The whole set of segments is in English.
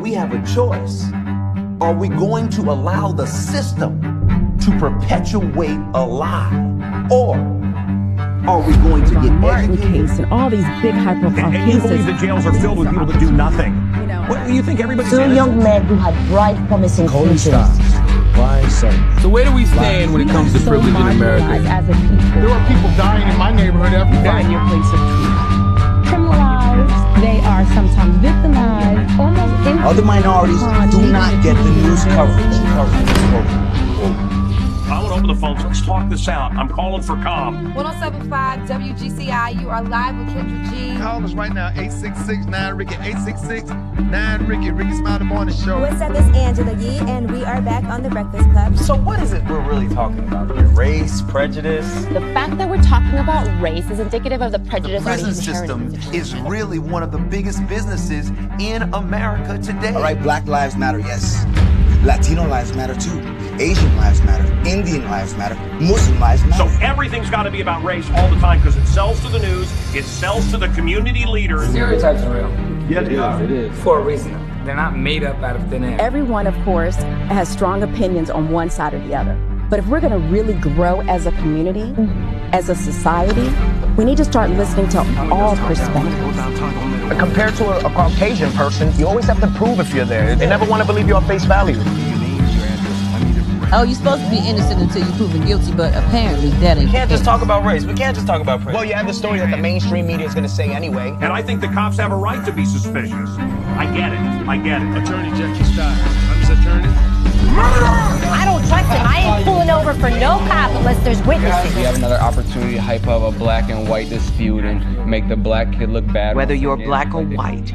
we have a choice. Are we going to allow the system to perpetuate a lie? Or are we going to get Martin educated? case and all these big high-profile And you believe cases. the jails are filled with people that do nothing? You know, What, you think everybody's Two innocent? young men who had bright, promising futures. So where do we stand when it comes to privilege in America? As a people, There are people dying in my neighborhood every day. find your place of truth. Criminalized, they are sometimes victimized, almost Other minorities do not get the news coverage. I want to open the phones. Let's talk this out. I'm calling for calm. 1075 WGCI. You are live with Kendra G. Call us right now, 866-9-RICKY, 866-9-RICKY. Ricky Smiley Morning Show. What's up, it's Angela Yee, and we are back on The Breakfast Club. So what is it we're really talking about here? Race, prejudice? The fact that we're talking about race is indicative of the prejudice The prison system is really one of the biggest businesses in America today. All right, Black Lives Matter, yes. Latino lives matter too. Asian lives matter. Indian lives matter. Muslim lives matter. So everything's got to be about race all the time because it sells to the news, it sells to the community leaders. Stereotypes are real. Yeah, they are. It is. For a reason. They're not made up out of thin air. Everyone, of course, has strong opinions on one side or the other. But if we're going to really grow as a community, as a society, we need to start listening to all perspectives. Compared to a Caucasian person, you always have to prove if you're there. They never want to believe you on face value. Oh, you're supposed to be innocent until you're proven guilty, but apparently that ain't. We can't just talk about race. We can't just talk about prejudice. Well, you have the story that the mainstream media is going to say anyway. And I think the cops have a right to be suspicious. I get it. I get it. Attorney Jackie Stiles. I'm his attorney. I don't trust him. I ain't pulling over for no cop unless there's witnesses. We have another opportunity to hype up a black and white dispute and make the black kid look bad. Whether you're black or white,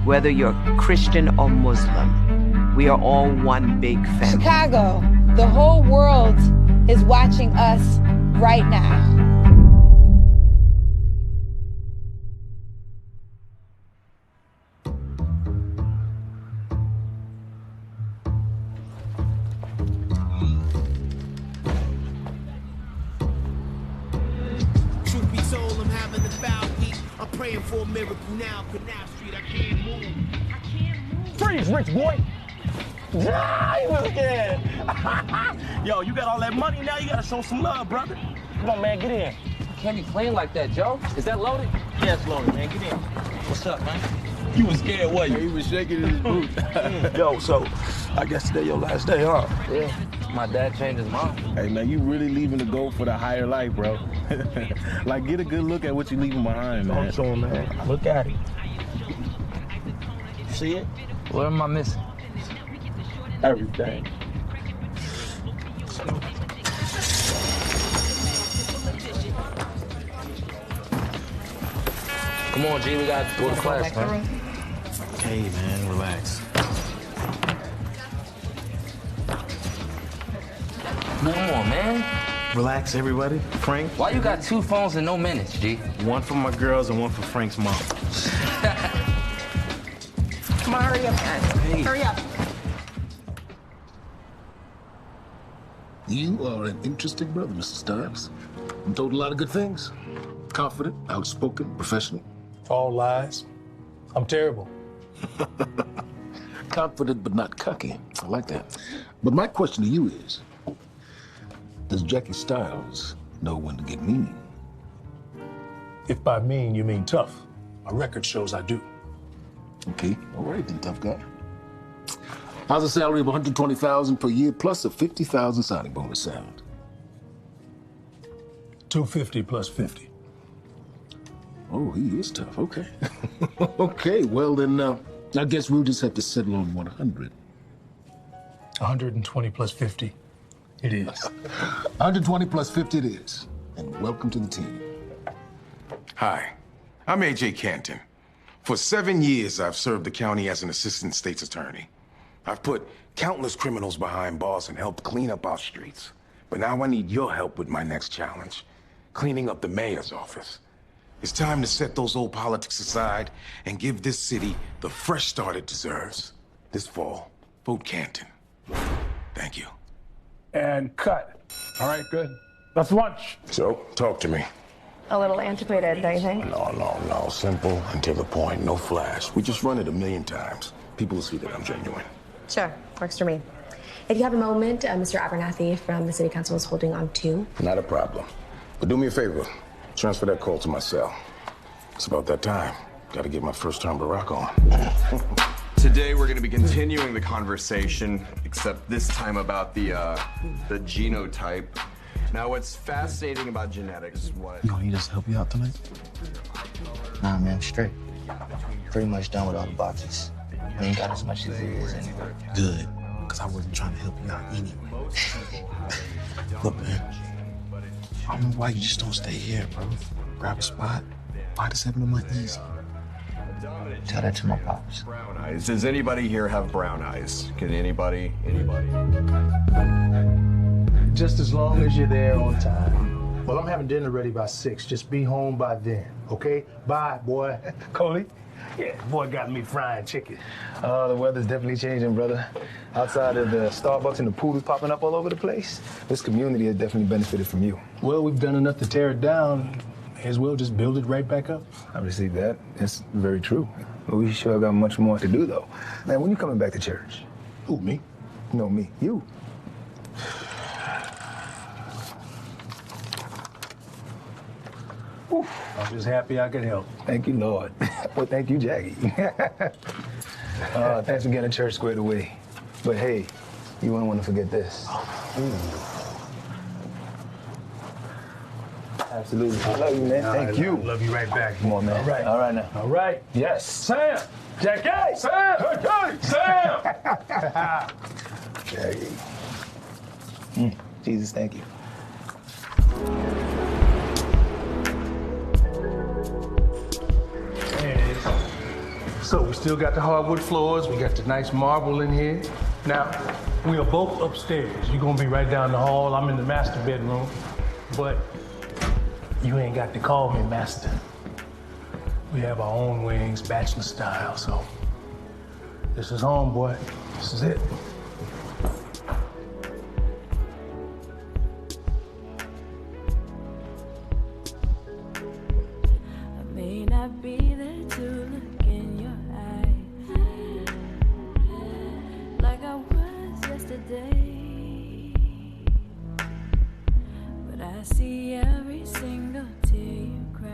whether you're Christian or Muslim, we are all one big family. Chicago, the whole world is watching us right now. Truth be told, I'm having a foul week. I'm praying for a miracle now. Canal Street, I can't move. Freeze, rich boy. Ah, he was scared. Yo, you got all that money now. You got to show some love, brother. Come on, man, get in. Can't be playing like that, Joe. Is that loaded? Yeah, it's loaded, man. Get in. What's up, man? You was scared, what? He was shaking in his boot. Yo, so I guess today your last day, huh? Yeah. My dad changed his mind. Hey, man, you really leaving to go for the higher life, bro. Like, get a good look at what you're leaving behind, man. Don't show him, man. Look at it. See it? What am I missing? Everything. Come on, G, we gotta go to class, man. Hey, man, relax. Come on, man. Relax, everybody. Frank, Why you got two phones and no minutes, G? one for my girls and one for Frank's mom. Come on, hurry up, guys. Hurry up. You are an interesting brother, Mr. Stiles. I'm told a lot of good things. Confident, outspoken, professional. All lies. I'm terrible. Confident but not cocky. I like that. But my question to you is, does Jackie Stiles know when to get mean? If by mean you mean tough, my record shows I do. Okay, all right then, tough guy. How's a salary of $120,000 per year plus a $50,000 signing bonus sound? 250 plus 50. Oh, he is tough. Okay. Okay, well then, I guess we'll just have to settle on 100. 120 plus 50. It is. 120 plus 50 it is. And welcome to the team. Hi, I'm A.J. Canton. For 7 years, I've served the county as an assistant state's attorney. I've put countless criminals behind bars and helped clean up our streets. But now I need your help with my next challenge, cleaning up the mayor's office. It's time to set those old politics aside and give this city the fresh start it deserves. This fall, vote Canton. Thank you. And cut. All right, good. That's lunch. So, talk to me. A little antiquated, don't you think? No. Simple and to the point. No flash. We just run it 1,000,000 times. People will see that I'm genuine. Sure, works for me. If you have a moment, Mr. Abernathy from the City Council is holding on too. Not a problem. But do me a favor. Transfer that call to my cell. It's about that time. Gotta get my first-term Barack on. Today we're going to be continuing the conversation, except this time about the genotype. Now, what's fascinating about genetics is what... You gonna need us to help you out tonight? Nah, man, straight. Pretty much done with all the boxes. We ain't got as much as it is anyway. Good, because I wasn't trying to help you out anyway. Look, man, I don't know why you just don't stay here, bro. Grab a spot, 5 to 7 a month easy. Tell that to my pops. Brown eyes. Does anybody here have brown eyes? Can anybody? Just as long as you're there on time. Well, I'm having dinner ready by 6. Just be home by then, okay? Bye, boy. Coley? Yeah, boy got me frying chicken. The weather's definitely changing, brother. Outside of the Starbucks and the poodles popping up all over the place, this community has definitely benefited from you. Well, we've done enough to tear it down. May as well just build it right back up. I received that. That's very true. But we sure got much more to do, though. Man, when you coming back to church? Who, me? No, me. You. I'm just happy I could help. Thank you, Lord. Well, thank you, Jackie. Thanks for getting church squared away. But hey, you wouldn't want to forget this. Absolutely. I love you, man. Thank you. Love you right back. Come on, man. All right. All right now. All right. Yes. Sam! Jackie! Sam! Sam! Jackie. Jesus, thank you. There it is. So we still got the hardwood floors. We got the nice marble in here. Now, we are both upstairs. You're gonna be right down the hall. I'm in the master bedroom. But you ain't got to call me master. We have our own wings, bachelor style, so this is home, boy. This is it. I may not be there to look in your eyes like I was yesterday, but I see every single tear you cry.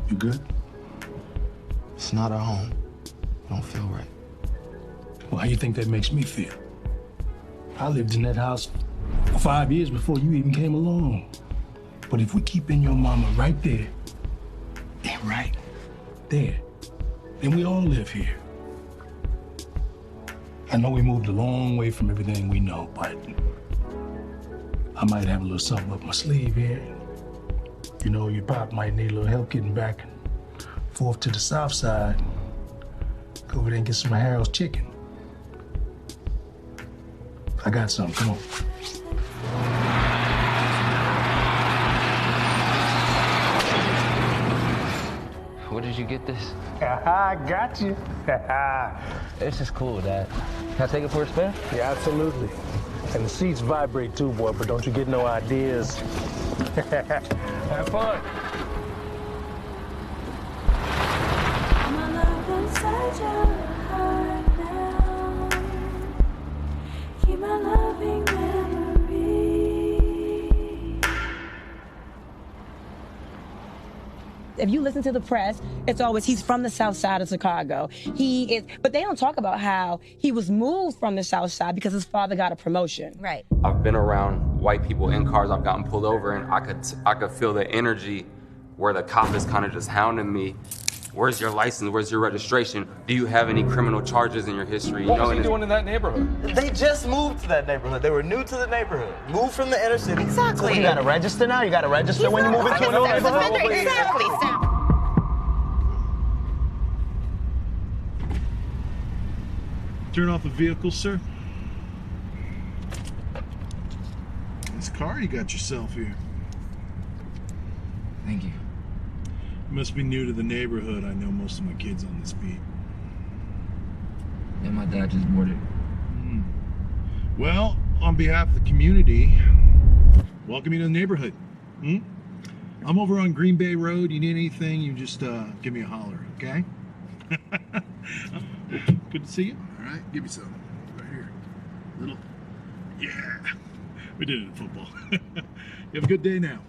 You good? It's not our home. Don't feel right. Well, how you think that makes me feel? I lived in that house for 5 years before you even came along. But if we keep in your mama right there, and right there, then we all live here. I know we moved a long way from everything we know, but I might have a little something up my sleeve here. You know, your pop might need a little help getting back and forth to the south side. Go over there and get some of Harold's chicken. I got something, come on. Where did you get this? I got you. This is cool, Dad. Can I take it for a spin? Yeah, absolutely. And the seats vibrate too, boy, but don't you get no ideas. Have fun. My love inside your heart now. Keep my loving memory. if you listen to the press, it's always he's from the South Side of Chicago. He is, but they don't talk about how he was moved from the South Side because his father got a promotion. Right. I've been around white people in cars. I've gotten pulled over, and I could feel the energy where the cop is kind of just hounding me. Where's your license? Where's your registration? Do you have any criminal charges in your history? What was he doing in that neighborhood? They just moved to that neighborhood. They were new to the neighborhood. Moved from the inner city. Exactly. So you gotta register now? You gotta register when you move into a new neighborhood? Exactly. Turn off the vehicle, sir. Nice car you got yourself here. Thank you. You must be new to the neighborhood. I know most of my kids on this beat. Yeah, my dad just bought it. Well, on behalf of the community, welcome you to the neighborhood. I'm over on Green Bay Road. You need anything, you just give me a holler, okay? Good to see you. All right, give me some. Right here. Little. Yeah. We did it in football. You have a good day now.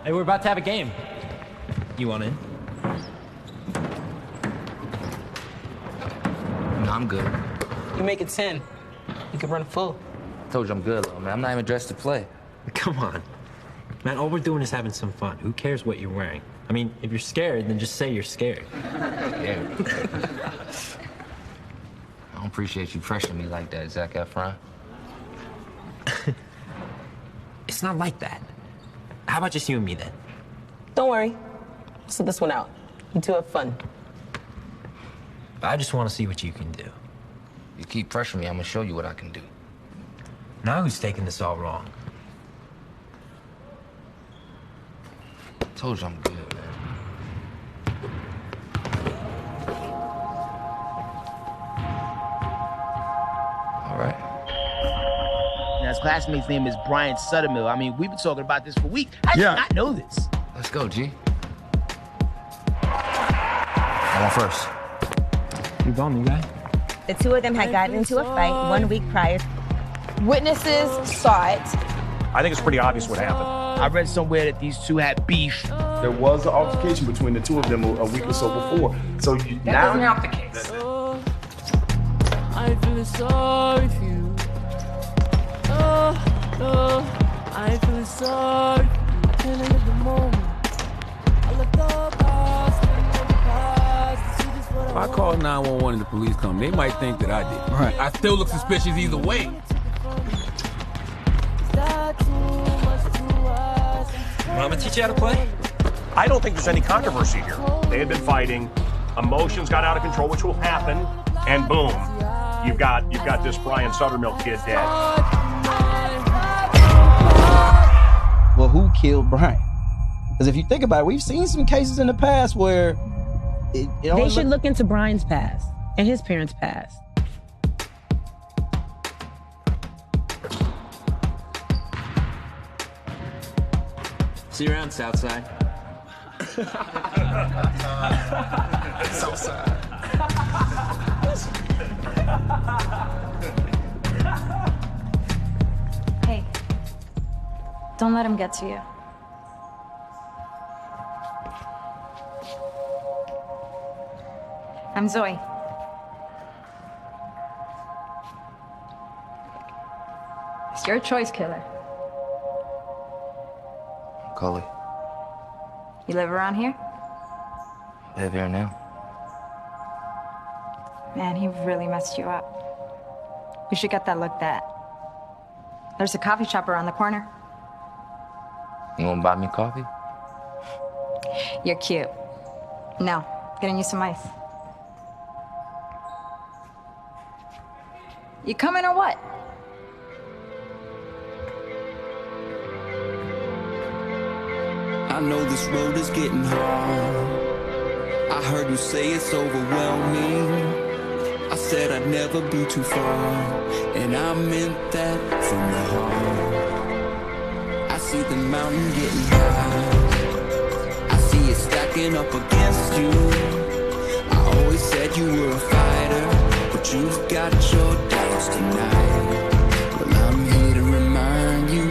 Hey, we're about to have a game. You want in? No, I'm good. You make it 10. You can run full. Told you I'm good, though, man. I'm not even dressed to play. Come on. Man, all we're doing is having some fun. Who cares what you're wearing? I mean, if you're scared, then just say you're scared. Yeah. I don't appreciate you pressuring me like that, Zac Efron. It's not like that. How about just you and me, then? Don't worry. Sit this one out. You two have fun. I just want to see what you can do. You keep pressuring me, I'm gonna show you what I can do. Now who's taking this all wrong? Told you I'm good, man. All right. Now, his classmate's name is Brian Suttermill. I mean, we've been talking about this for weeks. I did not know this. Let's go, G. I'm on first. You bum, you guy? The two of them had gotten into a fight 1 week prior. Witnesses saw it. I think it's pretty obvious what happened. I read somewhere that these two had beef. There was an altercation between the two of them a week or so before. So now doesn't help the case. I feel sorry for you. I feel sorry for you. Can't live the moment. I let the past, If I call 911 and the police come, they might think that I did. Right. I still look suspicious either way. Mama teach you how to play? I don't think there's any controversy here. They had been fighting, emotions got out of control, which will happen, and boom, you've got this Brian Suttermill kid dead. Well, who killed Brian? Because if you think about it, we've seen some cases in the past where they should look into Brian's past and his parents' past. See you around, Southside. Southside. Hey, don't let him get to you. I'm Zoe. It's your choice, killer. Cully. You live around here? Live here now. Man, he really messed you up. We should get that looked at. There's a coffee shop around the corner. You wanna buy me coffee? You're cute. No, getting you some ice. You coming or what? I know this road is getting hard. I heard you say it's overwhelming. I said I'd never be too far, and I meant that from the heart. I see the mountain getting high, I see it stacking up against you. I always said you were a fighter, but you've got your doubts tonight. Well, I'm here to remind you,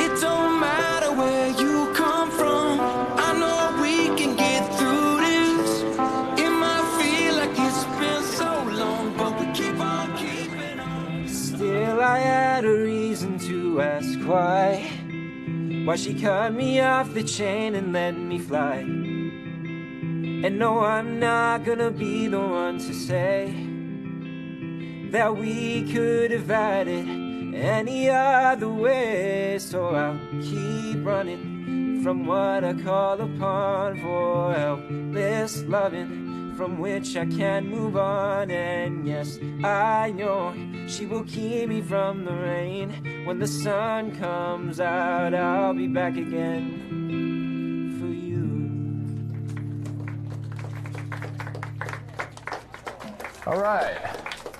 it don't matter where you come from, I know we can get through this. It might feel like it's been so long, but we keep on keeping on. Still I had a reason to ask why she cut me off the chain and let me fly. And no, I'm not gonna be the one to say that we could have had it any other way. So I'll keep running from what I call upon for helpless loving, from which I can't move on. And yes, I know she will keep me from the rain. When the sun comes out, I'll be back again for you. All right,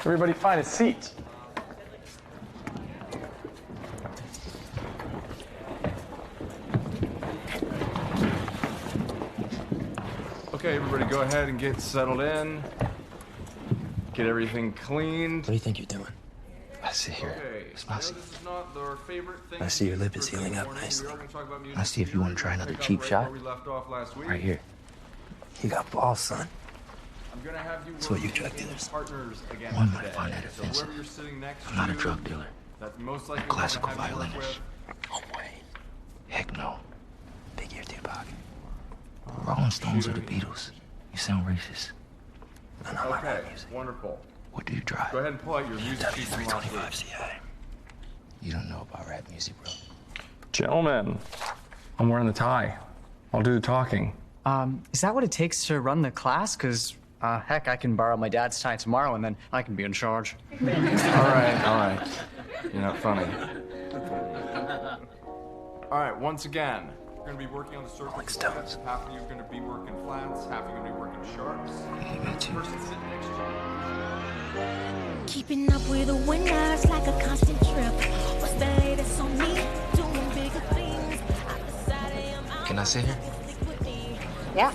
everybody find a seat. Okay, everybody go ahead and get settled in. Get everything cleaned. What do you think you're doing? I sit here. I see your lip is healing up nicely. I see if you want to try another cheap shot. Right here. You got balls, son. That's what you drug dealers. One might find that offensive. I'm not a drug dealer. I'm a classical violinist. No way. Heck no. Big ear Tupac. The Rolling Stones or the Beatles. You sound racist. None of my rap music. Wonderful. What do you drive? Go ahead and pull out your music sheet from last week. W325 CI. You don't know about rap music, bro. Gentlemen, I'm wearing the tie. I'll do the talking. Is that what it takes to run the class? Because, heck, I can borrow my dad's tie tomorrow and then I can be in charge. All right. You're not funny. All right, once again, you're going to be working on the circles. Half of you are going to be working flats, half of you are going to be working sharps. The person sitting next to you. Keeping up with the winners like a constant trip. What's the latest on me? Doing bigger things. Can I sit here? Yeah.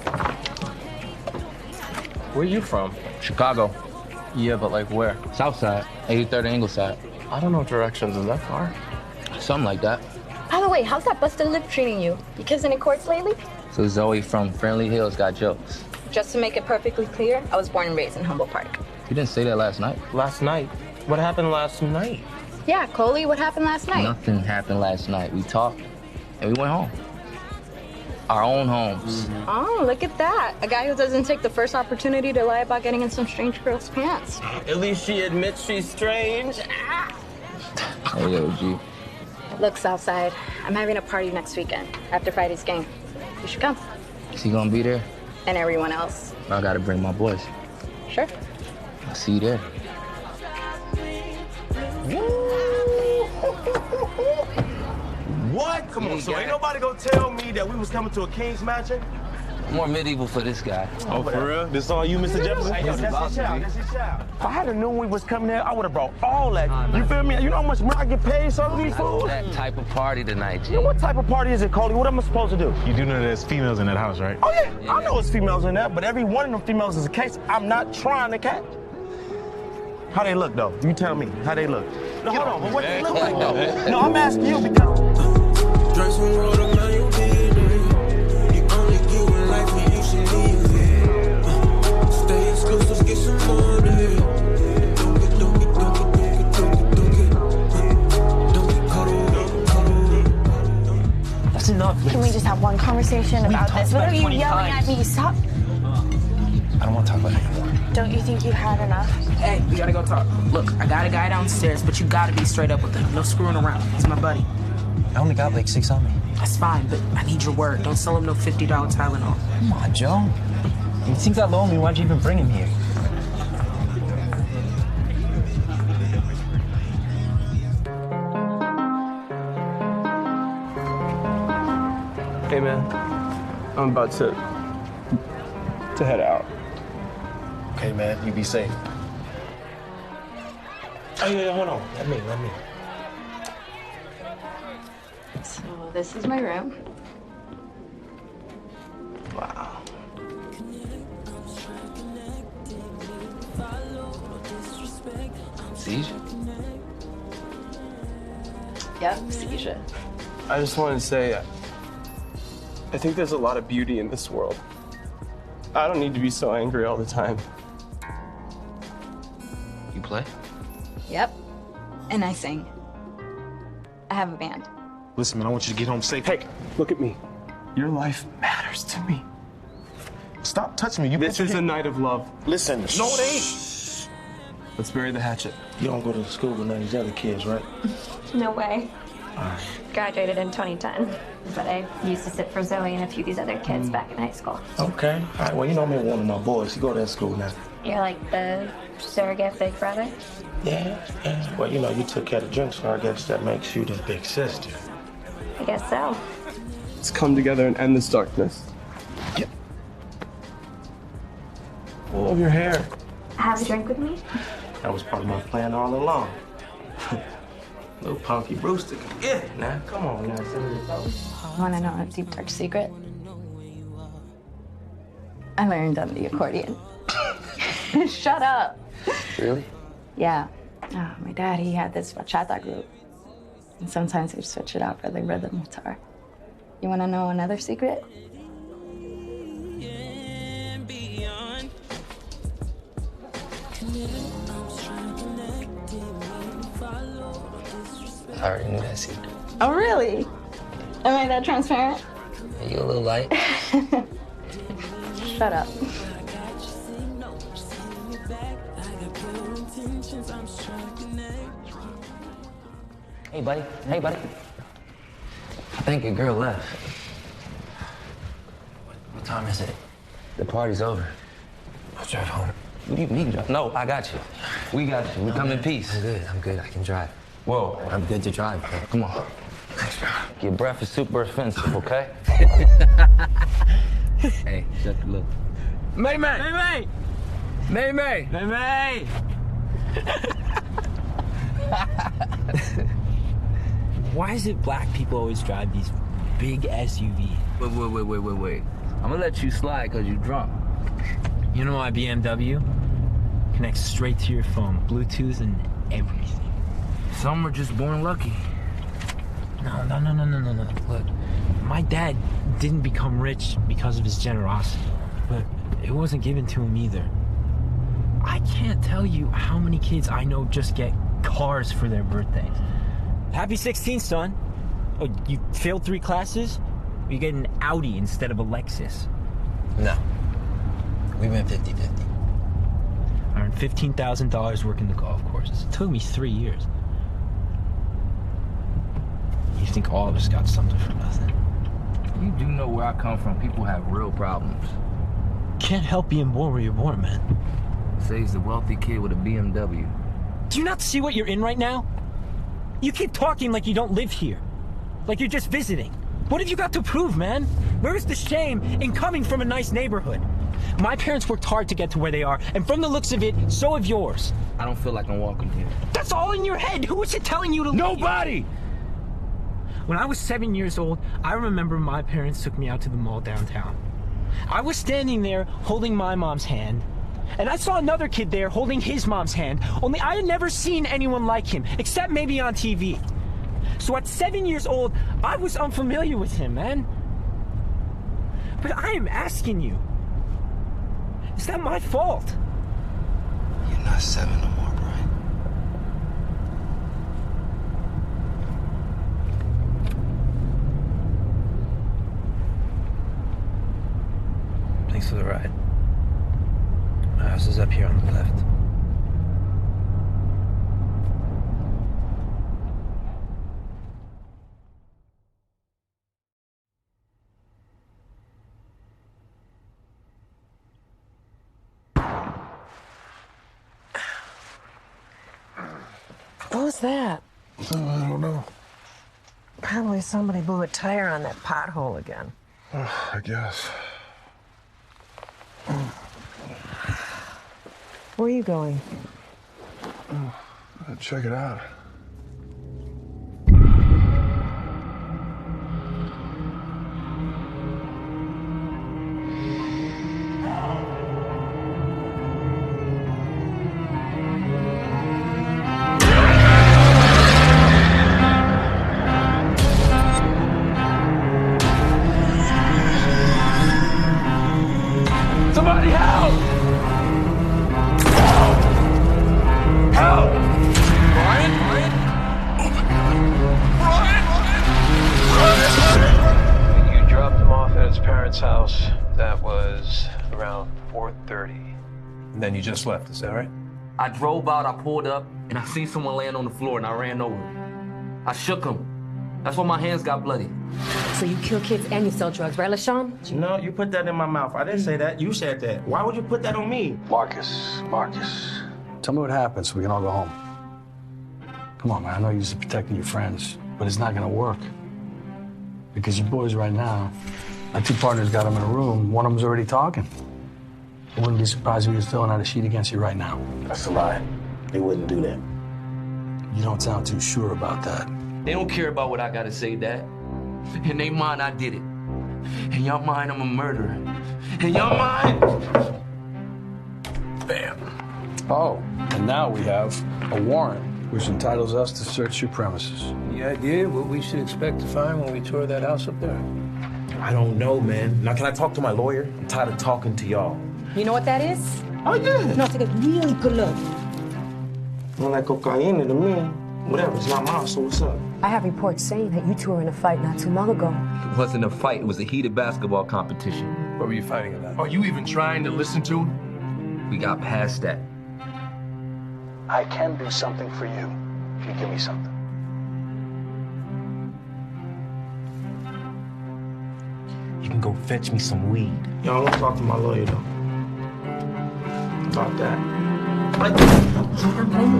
Where are you from? Chicago. Yeah, but like where? Southside. 83rd and Ingleside. I don't know directions. Is that far? Something like that. By the way, how's that busted lip treating you? You kissing in courts lately? So Zoe from Friendly Hills got jokes. Just to make it perfectly clear, I was born and raised in Humboldt Park. You didn't say that last night. Last night? What happened last night? Yeah, Coley, what happened last night? Nothing happened last night. We talked and we went home. Our own homes. Oh, look at that. A guy who doesn't take the first opportunity to lie about getting in some strange girl's pants. At least she admits she's strange. Hey, yo, G. Look, Southside, I'm having a party next weekend after Friday's game. You should come. Is he gonna be there? And everyone else. I gotta bring my boys. Sure. I'll see you there. What? Come on, so ain't nobody gonna tell me that we was coming to a Kings matchup? More medieval for this guy. Oh, for real? This all you, Mr. Jefferson? Hey, yo, that's his child. That's his child. If I had known we was coming here, I would have brought all that. You feel me? You know how much money I get paid serving these fools? That type of party tonight, G. You know what type of party is it, Cody? What am I supposed to do? You do know there's females in that house, right? Oh, yeah. I know there's females in there, but every one of them females is a case I'm not trying to catch. How they look, though? You tell me. How they look? No, hold on. But what they look like, though? No, I'm asking you because... Drink some water, man, you did it. You only get one life and you should leave it. Stay exclusive, get some money. Don't get caught up. That's enough. Can we just have one conversation about this? What are you yelling at me? Stop. I don't want to talk about it anymore. Don't you think you had enough? Hey, we gotta go talk. Look, I got a guy downstairs, but you gotta be straight up with him. No screwing around. He's my buddy. I only got like 6 on me. That's fine, but I need your word. Don't sell him no $50 Tylenol. Come on, Joe. If you think that low of me, why'd you even bring him here? Hey, man. I'm about to head out. Okay, man, you be safe. Oh, yeah, hold on. Let me. So this is my room. Wow. Seizure? Yep, seizure. I just wanted to say, I think there's a lot of beauty in this world. I don't need to be so angry all the time. You play? Yep. And I sing. I have a band. Listen, man, I want you to get home safe. Hey, look at me. Your life matters to me. Stop touching me. This is a night of love. Listen. No, it ain't. Let's bury the hatchet. You don't go to school with none of these other kids, right? No way. Graduated in 2010. But I used to sit for Zoe and a few of these other kids back in high school. Okay. All right, well, you know me, one of my boys. You go to that school now. You're like the surrogate big brother? Yeah. Well, you know, you took care of drinks, so I guess that makes you the big sister. I guess so. Let's come together and end this darkness. Yep. Pull your hair. Have a drink with me? That was part of my plan all along. Little Punky Brewster can get it now. Come on now, send me the phone. Want to know a deep, dark secret? I learned on the accordion. Shut up. Really? Yeah. Oh, my dad, he had this bachata group. And sometimes he'd switch it out for the rhythm guitar. You want to know another secret? I already knew that secret. Oh, really? Am I that transparent? Are you a little light? Shut up. Hey, buddy. Hey, buddy. I think your girl left. What time is it? The party's over. I'll drive home. What do you mean? No, I got you. We got you. We come in peace. I'm good. I can drive. Whoa. I'm good to drive, bro. Come on. Thanks, bro. Your breath is super offensive, okay? Hey, shut the look. May May! May May! May May! May May! Why is it black people always drive these big SUVs? Wait. I'm gonna let you slide because you're drunk. You know my BMW? Connects straight to your phone, Bluetooth and everything. Some are just born lucky. No. Look, my dad didn't become rich because of his generosity, but it wasn't given to him either. I can't tell you how many kids I know just get cars for their birthdays. Happy 16th, son. Oh, you failed 3 classes? You get an Audi instead of a Lexus. No. We went 50-50. I earned $15,000 working the golf courses. It took me 3 years. You think all of us got something for nothing? You do know where I come from. People have real problems. Can't help being born where you're born, man. Says the wealthy kid with a BMW. Do you not see what you're in right now? You keep talking like you don't live here. Like you're just visiting. What have you got to prove, man? Where is the shame in coming from a nice neighborhood? My parents worked hard to get to where they are, and from the looks of it, so have yours. I don't feel like I'm welcome here. That's all in your head. Who is it telling you to leave? Nobody! When I was 7 years old, I remember my parents took me out to the mall downtown. I was standing there holding my mom's hand, and I saw another kid there holding his mom's hand, only I had never seen anyone like him, except maybe on TV. So at 7 years old, I was unfamiliar with him, man. But I am asking you, is that my fault? You're not 7 no more, Brian. Thanks for the ride. My house is up here on the left. What was that? I don't know. Probably somebody blew a tire on that pothole again. I guess. Where are you going? Check it out. Somebody help! Help! Brian? You dropped him off at his parents' house. That was around 4:30. And then you just left, is that right? I drove out, I pulled up, and I seen someone laying on the floor, and I ran over. I shook him. That's why my hands got bloody. So you kill kids and you sell drugs, right, LaShawn? No, you put that in my mouth. I didn't say that. You said that. Why would you put that on me? Marcus. Tell me what happened so we can all go home. Come on, man. I know you're just protecting your friends, but it's not gonna work. Because you boys right now, my two partners got them in a room. One of them's already talking. I wouldn't be surprised if he was filling out a sheet against you right now. That's a lie. They wouldn't do that. You don't sound too sure about that. They don't care about what I gotta say, Dad. In their mind, I did it. In your mind, I'm a murderer. In your mind... Bam. Oh, and now we have a warrant, which entitles us to search your premises. Any idea what we should expect to find when we tour that house up there? I don't know, man. Now, can I talk to my lawyer? I'm tired of talking to y'all. You know what that is? Oh, yeah. No, take a really good look. Well, like cocaine to me. Whatever, it's not mine, so what's up? I have reports saying that you two were in a fight not too long ago. It wasn't a fight, it was a heated basketball competition. What were you fighting about? Are you even trying to listen to him? We got past that. I can do something for you if you give me something. You can go fetch me some weed. Yo, I want to talk to my lawyer, though. About that.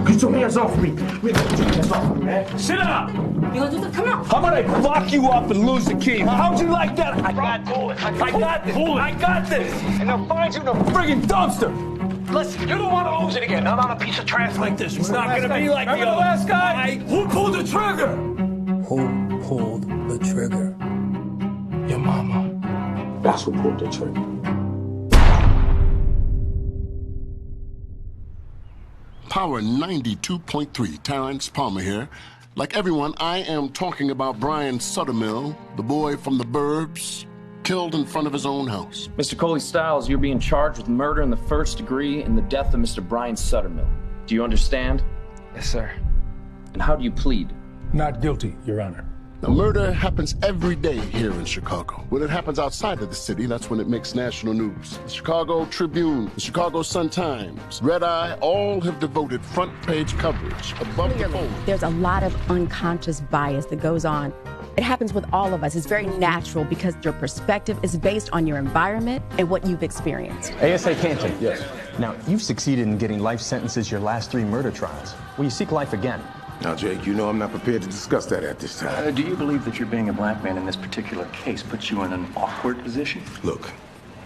Get your hands off me. Get your hands off me, man. Sit up. You gonna do this? Come on. How about I lock you up and lose the key? How'd you like that? I got this. I got this. And they'll find you in a friggin' dumpster. Listen, you don't want to lose it again. Not on a piece of trash like this. It's not gonna be like the last guy. Who pulled the trigger? Who pulled the trigger? Your mama. That's who pulled the trigger. Power 92.3, Terrence Palmer here. Like everyone, I am talking about Brian Suttermill, the boy from the burbs, killed in front of his own house. Mr. Coley Stiles, you're being charged with murder in the first degree and the death of Mr. Brian Suttermill. Do you understand? Yes, sir. And how do you plead? Not guilty, Your Honor. Now, murder happens every day here in Chicago. When it happens outside of the city, that's when it makes national news. The Chicago Tribune, the Chicago Sun-Times, Red Eye, all have devoted front-page coverage above the fold. There's a lot of unconscious bias that goes on. It happens with all of us. It's very natural because your perspective is based on your environment and what you've experienced. ASA Canton. Yes. Now, you've succeeded in getting life sentences your last 3 murder trials. Will you seek life again? Now, Jake, you know I'm not prepared to discuss that at this time. Do you believe that your being a black man in this particular case puts you in an awkward position? Look,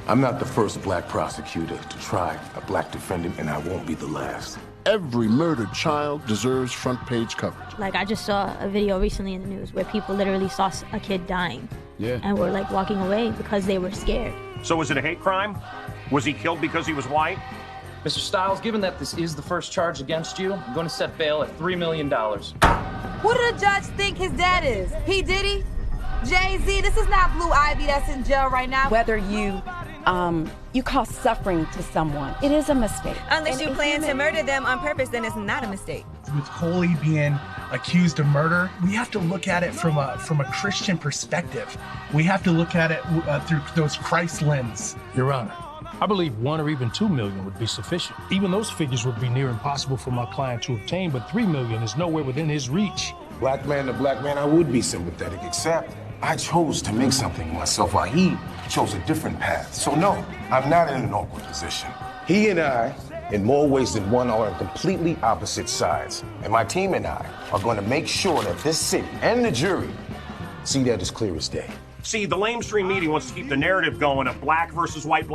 I'm not the first black prosecutor to try a black defendant, and I won't be the last. Every murdered child deserves front-page coverage. Like, I just saw a video recently in the news where people literally saw a kid dying. Yeah. And were, like, walking away because they were scared. So was it a hate crime? Was he killed because he was white? Mr. Stiles, given that this is the first charge against you, I'm going to set bail at $3 million. Who do the judge think his dad is? P. Diddy? Jay-Z? This is not Blue Ivy that's in jail right now. Whether you cause suffering to someone, it is a mistake. Unless you plan to murder them on purpose, then it's not a mistake. With Coley being accused of murder, we have to look at it from a Christian perspective. We have to look at it through those Christ lens. Your Honor, I believe 1 or even 2 million would be sufficient. Even those figures would be near impossible for my client to obtain, but 3 million is nowhere within his reach. Black man to black man, I would be sympathetic, except I chose to make something of myself while he chose a different path. So no, I'm not in an awkward position. He and I, in more ways than one, are on completely opposite sides. And my team and I are going to make sure that this city and the jury see that as clear as day. See, the lamestream media wants to keep the narrative going of black versus white,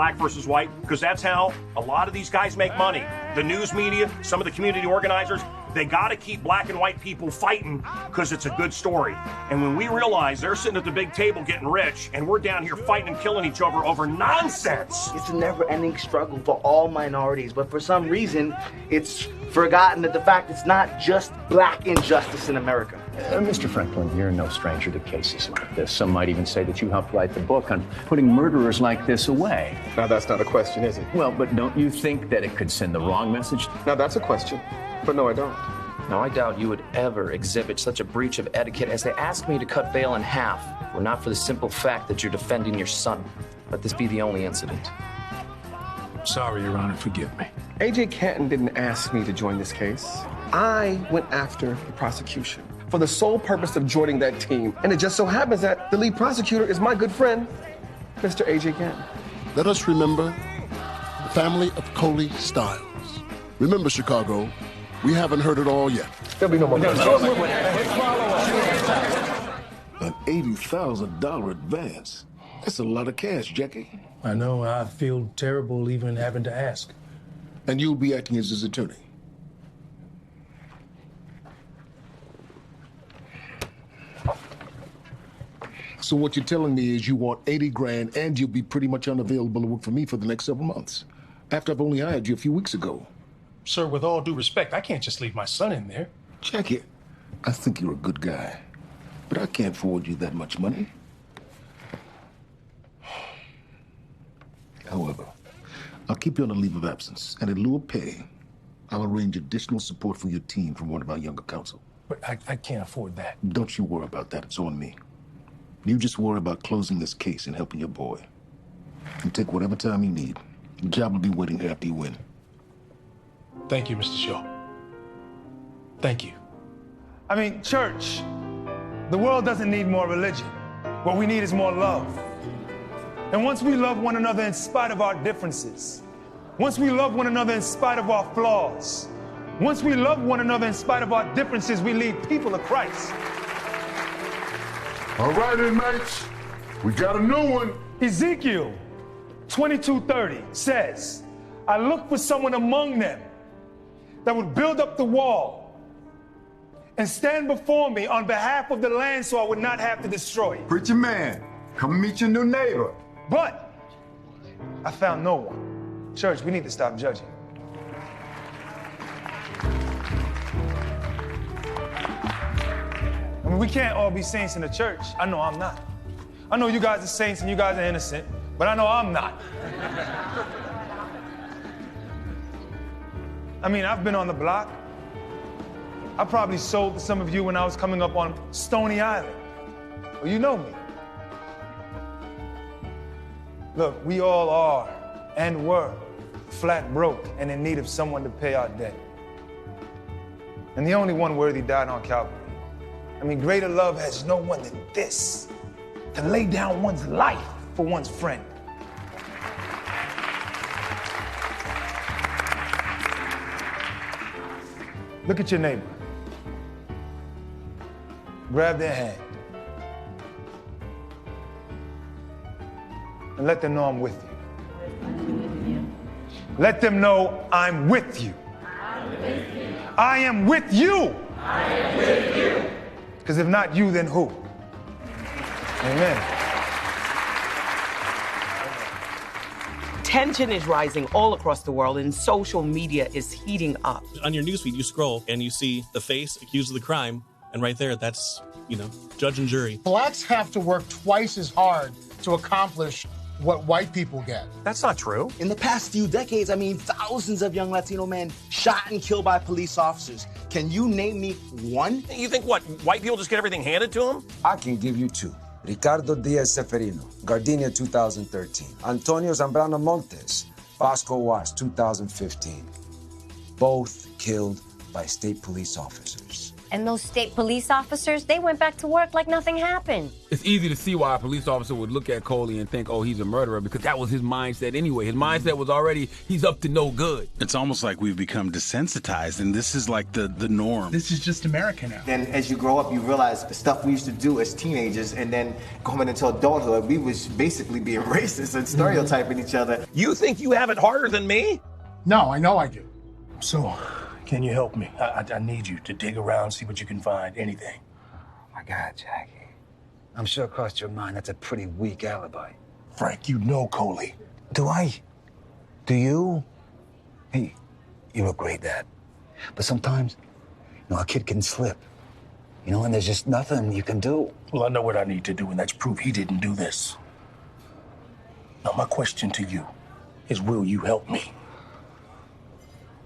because that's how a lot of these guys make money. The news media, some of the community organizers, They got to keep black and white people fighting because it's a good story. And when we realize they're sitting at the big table getting rich and we're down here fighting and killing each other over nonsense. It's a never-ending struggle for all minorities, but for some reason, it's forgotten that the fact it's not just black injustice in America. Mr. Franklin, you're no stranger to cases like this. Some might even say that you helped write the book on putting murderers like this away. Now, that's not a question, is it? Well, but don't you think that it could send the wrong message? Now, that's a question, but no, I don't. Now, I doubt you would ever exhibit such a breach of etiquette as they asked me to cut bail in half, were not for the simple fact that you're defending your son. Let this be the only incident. Sorry, Your Honor, forgive me. A.J. Canton didn't ask me to join this case. I went after the prosecution for the sole purpose of joining that team. And it just so happens that the lead prosecutor is my good friend, Mr. A.J. Canton. Let us remember the family of Coley Stiles. Remember, Chicago, we haven't heard it all yet. There'll be no more. An $80,000 advance. That's a lot of cash, Jackie. I know. I feel terrible even having to ask. And you'll be acting as his attorney? So what you're telling me is you want 80 grand and you'll be pretty much unavailable to work for me for the next several months, after I've only hired you a few weeks ago. Sir, with all due respect, I can't just leave my son in there. Jackie, I think you're a good guy, but I can't forward you that much money. However, I'll keep you on a leave of absence, and in lieu of pay, I'll arrange additional support for your team from one of our younger counsel. But I can't afford that. Don't you worry about that. It's on me. You just worry about closing this case and helping your boy. And take whatever time you need. The job will be waiting here after you win. Thank you, Mr. Shaw. Thank you. I mean, church, the world doesn't need more religion. What we need is more love. And once we love one another in spite of our differences, once we love one another in spite of our flaws, once we love one another in spite of our differences, we lead people to Christ. All right, inmates, we got a new one. Ezekiel 22:30 says, I look for someone among them that would build up the wall and stand before me on behalf of the land so I would not have to destroy it. Preacher man, come meet your new neighbor. But I found no one. Church, we need to stop judging. I mean, we can't all be saints in the church. I know I'm not. I know you guys are saints and you guys are innocent, but I know I'm not. I mean, I've been on the block. I probably sold to some of you when I was coming up on Stony Island. Well, you know me. Look, we all are and were flat broke and in need of someone to pay our debt. And the only one worthy died on Calvary. I mean, greater love has no one than this, to lay down one's life for one's friend. Look at your neighbor. Grab their hand. And let them know I'm with you. Let them know I'm with you. I am with you. I am with you. Because if not you, then who? Amen. Tension is rising all across the world, and social media is heating up. On your newsfeed, you scroll and you see the face accused of the crime, and right there, that's, judge and jury. Blacks have to work twice as hard to accomplish what white people get. That's not true. In the past few decades, thousands of young Latino men shot and killed by police officers. Can you name me one? You think what, white people just get everything handed to them? I can give you two. Ricardo Diaz-Seferino, Gardenia 2013. Antonio Zambrano Montes, Bosco Wash 2015. Both killed by state police officers. And those state police officers, they went back to work like nothing happened. It's easy to see why a police officer would look at Coley and think, oh, he's a murderer, because that was his mindset anyway. His mindset was already, he's up to no good. It's almost like we've become desensitized, and this is like the norm. This is just America now. Then as you grow up, you realize the stuff we used to do as teenagers, and then going into adulthood, we was basically being racist and stereotyping each other. You think you have it harder than me? No, I know I do. So, Can you help me? I need you to dig around, see what you can find, anything. My God, Jackie. I'm sure it crossed your mind that's a pretty weak alibi. Frank, you know Coley. Do I? Do you? Hey, you're a great dad. But sometimes, a kid can slip. And there's just nothing you can do. Well, I know what I need to do, and that's prove he didn't do this. Now, my question to you is, will you help me?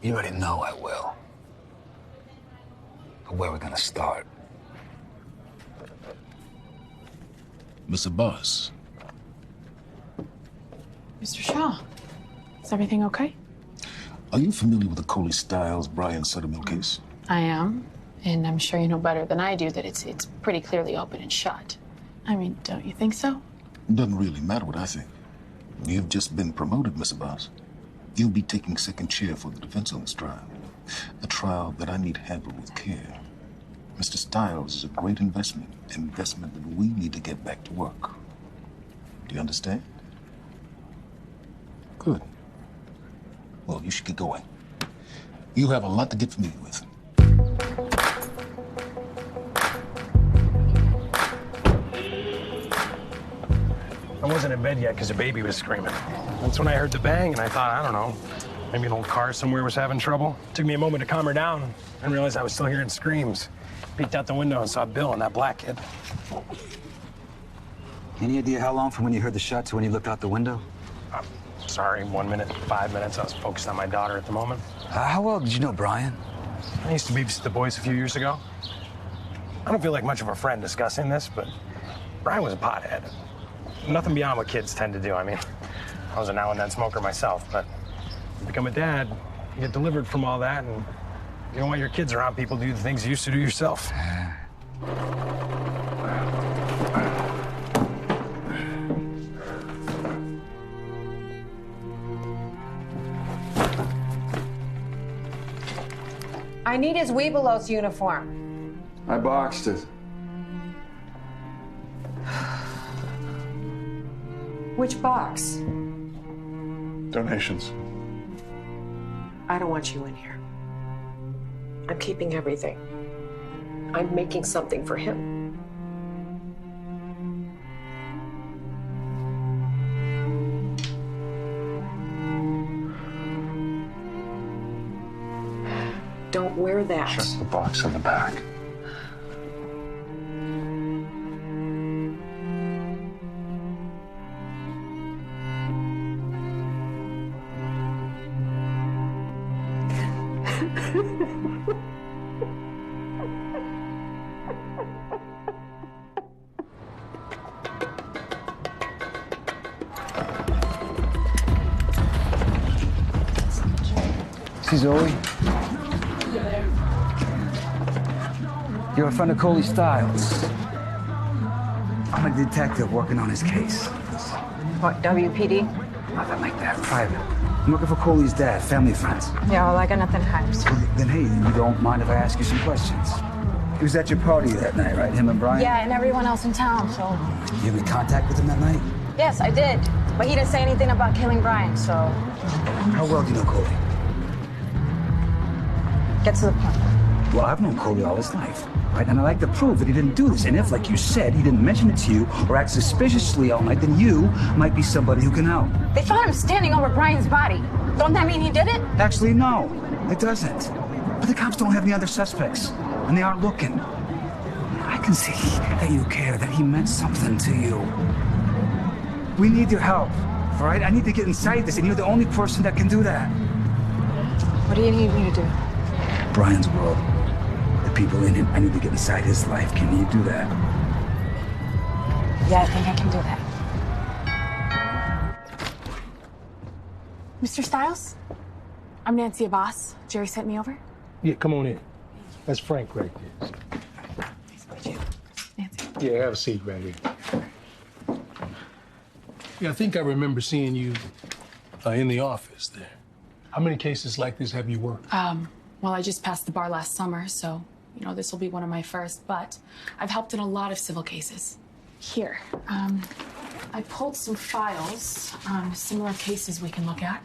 You already know I will. But where are we gonna start? Mr. Boss. Mr. Shaw, is everything okay? Are you familiar with the Coley Styles Brian Suttermill case? I am, and I'm sure you know better than I do that it's pretty clearly open and shut. I mean, don't you think so? Doesn't really matter what I think. You've just been promoted, Mr. Boss. You'll be taking second chair for the defense on this trial. A trial that I need handled with care. Mr. Styles is a great investment that we need to get back to work. Do you understand? Good. Well, you should get going. You have a lot to get familiar with. I wasn't in bed yet because the baby was screaming. That's when I heard the bang, and I thought, I don't know, maybe an old car somewhere was having trouble. Took me a moment to calm her down and realized I was still hearing screams. Peeked out the window and saw Bill and that black kid. Any idea how long from when you heard the shot to when you looked out the window? Sorry, 1 minute, 5 minutes. I was focused on my daughter at the moment. How well did you know Brian? I used to babysit the boys a few years ago. I don't feel like much of a friend discussing this, but Brian was a pothead. Nothing beyond what kids tend to do. I mean, I was a now and then smoker myself, but you become a dad, you get delivered from all that, and you don't want your kids around people to do the things you used to do yourself. I need his Webelos uniform. I boxed it. Which box? Donations. I don't want you in here. I'm keeping everything. I'm making something for him. Don't wear that. Just the box in the back. See, Zoe? You're a friend of Coley Styles. I'm a detective working on his case. What, WPD? Nothing like that, private. I'm looking for Coley's dad, family friends. Yeah, well, I got nothing to hide. Then, hey, you don't mind if I ask you some questions? He was at your party that night, right? Him and Brian? Yeah, and everyone else in town, so. You have any contact with him that night? Yes, I did. But he didn't say anything about killing Brian, so. How well do you know Coley? Get to the point. Well, I've known Coley all his life, right? And I like to prove that he didn't do this. And if, like you said, he didn't mention it to you or act suspiciously all night, then you might be somebody who can help. They found him standing over Brian's body. Don't that mean he did it? Actually, no, it doesn't. But the cops don't have any other suspects, and they aren't looking. I can see that you care, that he meant something to you. We need your help, all right? I need to get inside this, and you're the only person that can do that. What do you need me to do? Brian's world, the people in it, I need to get inside his life. Can you do that? Yeah, I think I can do that. Mr. Styles? I'm Nancy Abbas. Jerry sent me over. Yeah, come on in. That's Frank right there. Nancy. Yeah, have a seat right here. Yeah, I think I remember seeing you in the office there. How many cases like this have you worked? Well, I just passed the bar last summer, so, this will be one of my first, but I've helped in a lot of civil cases. Here, I pulled some files on similar cases we can look at.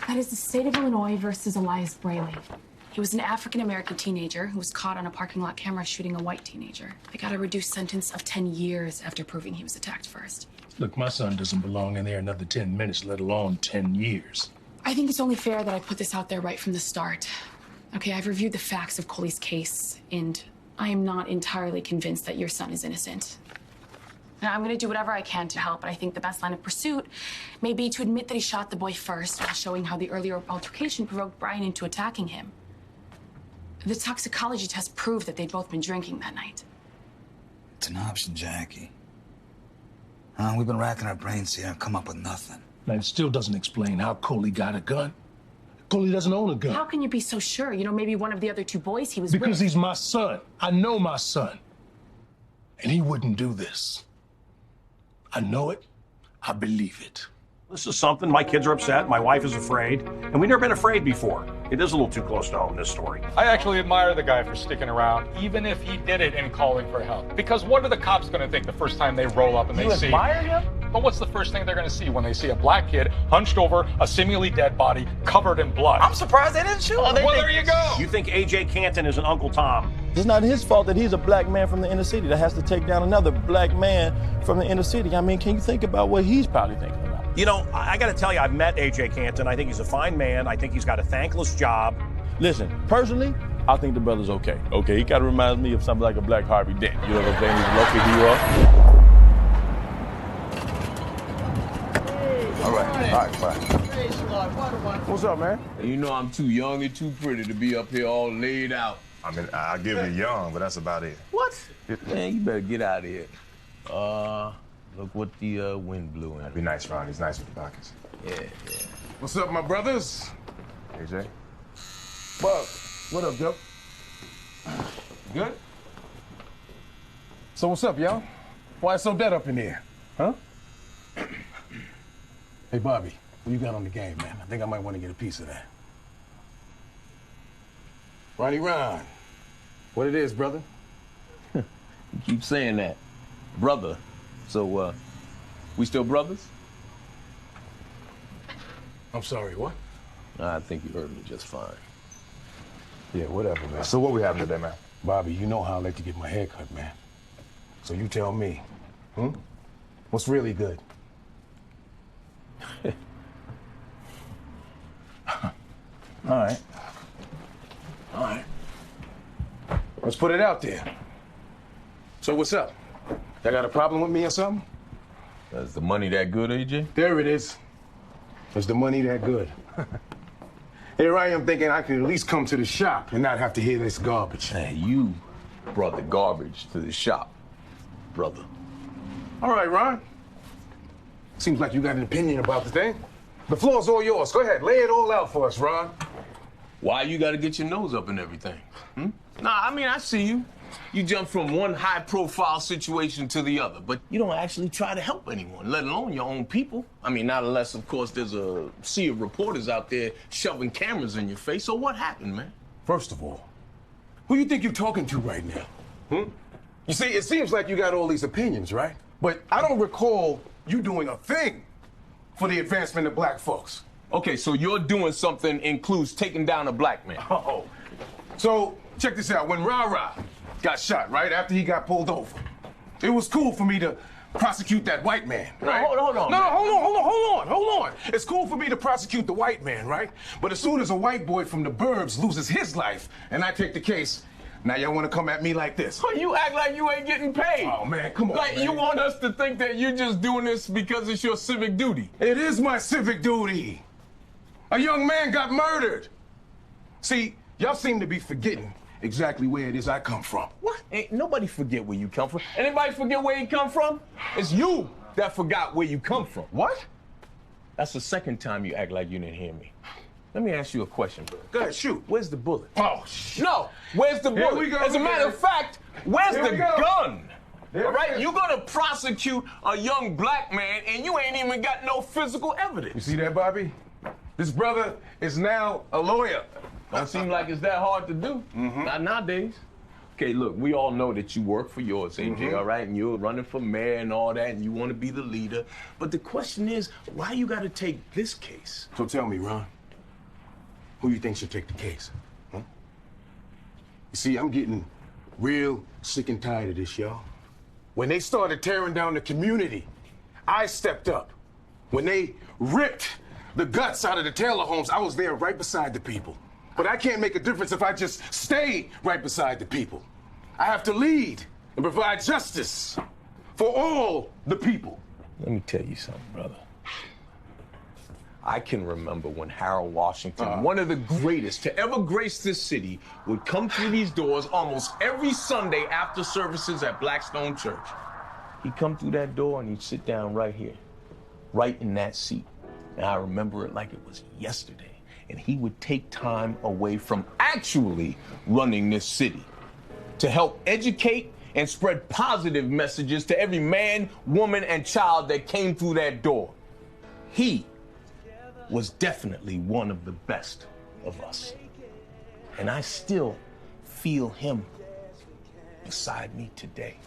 That is the state of Illinois versus Elias Braley. He was an African-American teenager who was caught on a parking lot camera shooting a white teenager. They got a reduced sentence of 10 years after proving he was attacked first. Look, my son doesn't belong in there another 10 minutes, let alone 10 years. I think it's only fair that I put this out there right from the start. Okay, I've reviewed the facts of Coley's case, and I am not entirely convinced that your son is innocent. Now, I'm going to do whatever I can to help, but I think the best line of pursuit may be to admit that he shot the boy first while showing how the earlier altercation provoked Brian into attacking him. The toxicology test proved that they'd both been drinking that night. It's an option, Jackie. We've been racking our brains here and come up with nothing. That still doesn't explain how Coley got a gun. Coley doesn't own a gun. How can you be so sure? You know, maybe one of the other two boys he was Because with. he's my son. I know my son. And he wouldn't do this. I know it. I believe it. This is something. My kids are upset. My wife is afraid. And we've never been afraid before. It is a little too close to home, this story. I actually admire the guy for sticking around, even if he did it and calling for help. Because what are the cops going to think the first time they roll up and they see... You admire him? But what's the first thing they're going to see when they see a black kid hunched over a seemingly dead body covered in blood? I'm surprised they didn't shoot him. Well, there you go. You think A.J. Canton is an Uncle Tom? It's not his fault that he's a black man from the inner city that has to take down another black man from the inner city. I mean, can you think about what he's probably thinking about? You know, I got to tell you, I've met A.J. Canton. I think he's a fine man. I think he's got a thankless job. Listen, personally, I think the brother's okay. Okay, he kind of reminds me of something like a Black Harvey Dent. You know what I'm saying? He's a local hero. All right, fine. What's up, man? You know I'm too young and too pretty to be up here all laid out. I mean, I'll give you young, but that's about it. What? Man, you better get out of here. Look what the wind blew in. That'd be nice, Ron. He's nice with the pockets. Yeah. What's up, my brothers? AJ? Bub, what up, Joe? Good? So what's up, y'all? Why it's so dead up in here? Huh? Hey, Bobby, what you got on the game, man? I think I might want to get a piece of that. Ronnie Ron, what it is, brother? You keep saying that. Brother. So, we still brothers? I'm sorry, what? I think you heard me just fine. Yeah, whatever, man. So what we having today, man? Bobby, you know how I like to get my hair cut, man. So you tell me, what's really good? All right. Let's put it out there. So what's up? Y'all got a problem with me or something? Is the money that good, AJ? There it is. Is the money that good? Here I am thinking I could at least come to the shop and not have to hear this garbage. Hey, you brought the garbage to the shop, brother. All right, Ron. Seems like you got an opinion about the thing. The floor's all yours. Go ahead, lay it all out for us, Ron. Why you gotta get your nose up in everything? Nah, I mean, I see you. You jump from one high-profile situation to the other, but you don't actually try to help anyone, let alone your own people. I mean, not unless, of course, there's a sea of reporters out there shoving cameras in your face. So what happened, man? First of all, who you think you're talking to right now? You see, it seems like you got all these opinions, right? But I don't recall you doing a thing for the advancement of black folks. Okay, so your doing something includes taking down a black man. Oh. So, check this out. When Ra-Ra got shot, right, after he got pulled over, it was cool for me to prosecute that white man, right? No, hold on. No, hold on. It's cool for me to prosecute the white man, right? But as soon as a white boy from the burbs loses his life and I take the case, now y'all want to come at me like this? Oh, you act like you ain't getting paid. Oh, man, come on, Like, man. you want us to think that you're just doing this because it's your civic duty. It is my civic duty. A young man got murdered. See, y'all seem to be forgetting exactly where it is I come from. What? Ain't nobody forget where you come from. Anybody forget where you come from? It's you that forgot where you come from. What? That's the second time you act like you didn't hear me. Let me ask you a question, bro. Go ahead, shoot. Where's the bullet? Oh, shit. No, where's the bullet? we go As a matter of fact, where's Here the we go. gun? There All we right, go. you're gonna prosecute a young black man and you ain't even got no physical evidence. You see that, Bobby? This brother is now a lawyer. Don't seem like it's that hard to do. Not nowadays. Okay, look, we all know that you work for yours, AJ, all right? And you're running for mayor and all that, and you want to be the leader. But the question is, why you got to take this case? So tell me, Ron, who you think should take the case? You see, I'm getting real sick and tired of this, y'all. When they started tearing down the community, I stepped up. When they ripped the guts out of the Taylor homes, I was there right beside the people. But I can't make a difference if I just stay right beside the people. I have to lead and provide justice for all the people. Let me tell you something, brother. I can remember when Harold Washington, one of the greatest to ever grace this city, would come through these doors almost every Sunday after services at Blackstone Church. He'd come through that door and he'd sit down right here, right in that seat. And I remember it like it was yesterday. And he would take time away from actually running this city to help educate and spread positive messages to every man, woman, and child that came through that door. He was definitely one of the best of us. And I still feel him beside me today.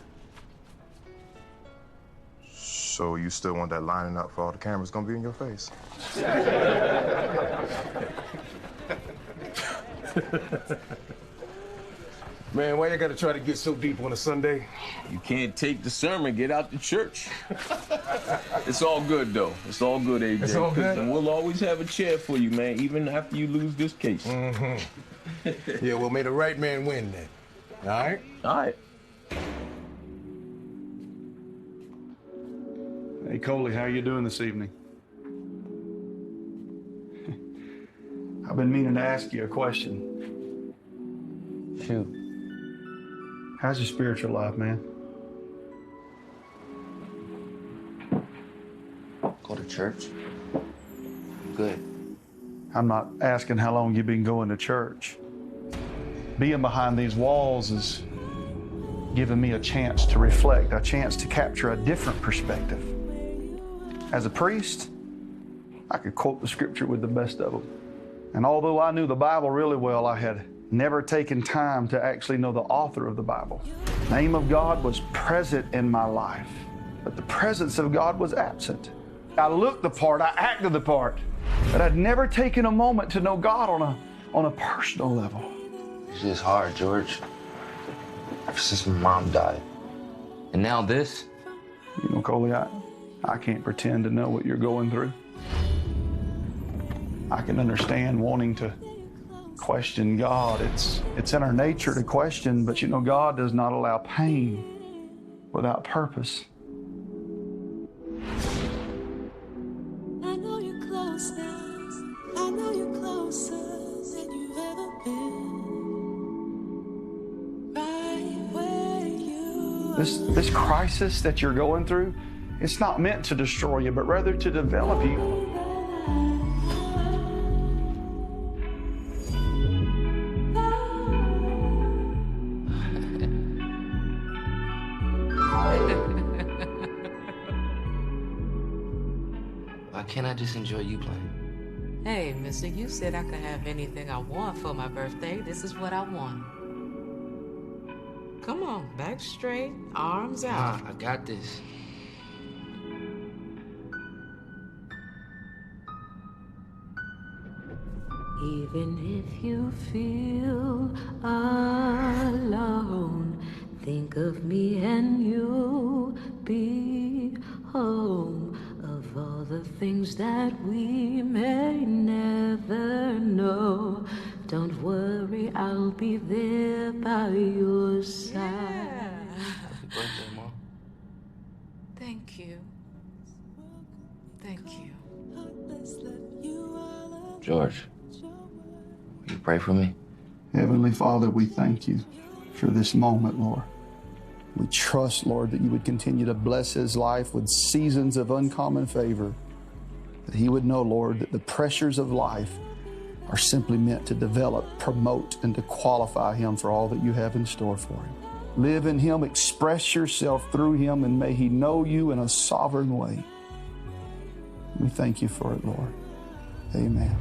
So you still want that lining up for all the cameras gonna be in your face? Man, why you gotta try to get so deep on a Sunday? You can't take the sermon, get out the church. It's all good, though. It's all good, AJ. It's all good? And we'll always have a chair for you, man, even after you lose this case. Mm-hmm. Yeah, well, may the right man win then. All right? All right. Hey, Coley, how you doing this evening? I've been meaning to ask you a question. Shoot. How's your spiritual life, man? Go to church? Good. I'm not asking how long you've been going to church. Being behind these walls is giving me a chance to reflect, a chance to capture a different perspective. As a priest, I could quote the scripture with the best of them. And although I knew the Bible really well, I had never taken time to actually know the author of the Bible. The name of God was present in my life, but the presence of God was absent. I looked the part, I acted the part, but I'd never taken a moment to know God on a personal level. It's just hard, George. Ever since my mom died. And now this. You know, Coley, I can't pretend to know what you're going through. I can understand wanting to question God. It's in our nature to question, but you know, God does not allow pain without purpose. I know you're close now. I know you're closer than you've ever been. Right where you This crisis that you're going through, it's not meant to destroy you, but rather to develop you. Why can't I just enjoy you playing? Hey, mister, you said I could have anything I want for my birthday. This is what I want. Come on, back straight, arms out. I got this. Even if you feel alone, think of me and you'll be home. Of all the things that we may never know, don't worry, I'll be there by your side. Happy birthday, Mom. Thank you. Thank you. George, will you pray for me? Heavenly Father, we thank you for this moment, Lord. We trust, Lord, that you would continue to bless his life with seasons of uncommon favor, that he would know, Lord, that the pressures of life are simply meant to develop, promote, and to qualify him for all that you have in store for him. Live in him, express yourself through him, and may he know you in a sovereign way. We thank you for it, Lord. Amen.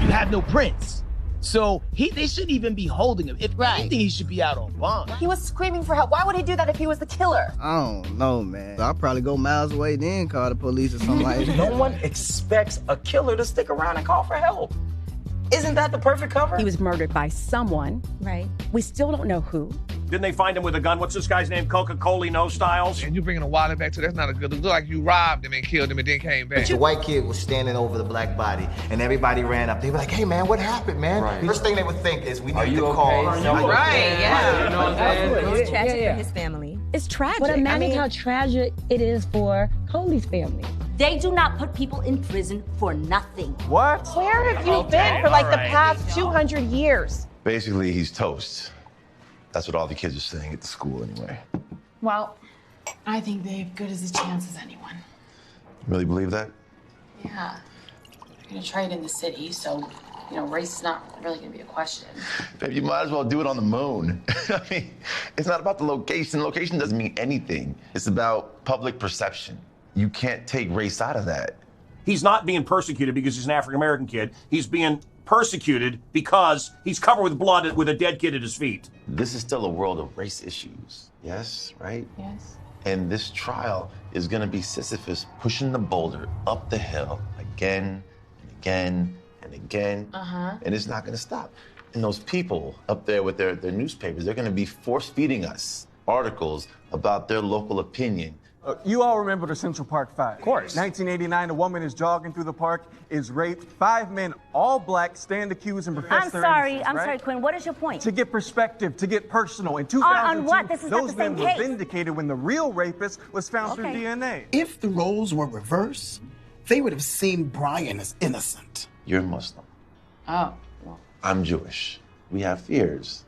You have no prints. So they shouldn't even be holding him. If anything, he should be out on bond. He was screaming for help. Why would he do that if he was the killer? I don't know, man. I'll probably go miles away then call the police or something like that. No one expects a killer to stick around and call for help. Isn't that the perfect cover? He was murdered by someone. Right. We still don't know who. Didn't they find him with a gun? What's this guy's name? Coca-Cola No Styles? And you bringing a wallet back, so that's not a good. It looked like you robbed him and killed him and then came back. The white kid was standing over the black body, and everybody ran up. They were like, "Hey, man, what happened, man?" Right. First thing they would think is, "We need to okay? call." Right, yeah. You know what I'm saying? It's tragic for his family. It's tragic. But imagine how tragic it is for Coley's family. They do not put people in prison for nothing. What? Where have you been for like the past 200 years? Basically, he's toast. That's what all the kids are saying at the school anyway. Well, I think they have good as a chance as anyone. Really believe that? Yeah. They're gonna try it in the city, so, race is not really gonna be a question. Babe, you might as well do it on the moon. I mean, it's not about the location. Location doesn't mean anything. It's about public perception. You can't take race out of that. He's not being persecuted because he's an African-American kid. He's being persecuted because he's covered with blood with a dead kid at his feet. This is still a world of race issues. Yes, right? Yes. And this trial is gonna be Sisyphus pushing the boulder up the hill again and again and again. And it's not gonna stop. And those people up there with their newspapers, they're gonna be force-feeding us articles about their local opinion. You all remember the Central Park Five. Of course. 1989, a woman is jogging through the park, is raped. 5 men, all black, stand accused and profess their innocence, I'm right? sorry, Quinn. What is your point? To get perspective, to get personal. In 2002, On what? This is not those the same men were case. vindicated when the real rapist was found through DNA. If the roles were reversed, they would have seen Brian as innocent. You're Muslim. Oh. I'm Jewish. We have fears.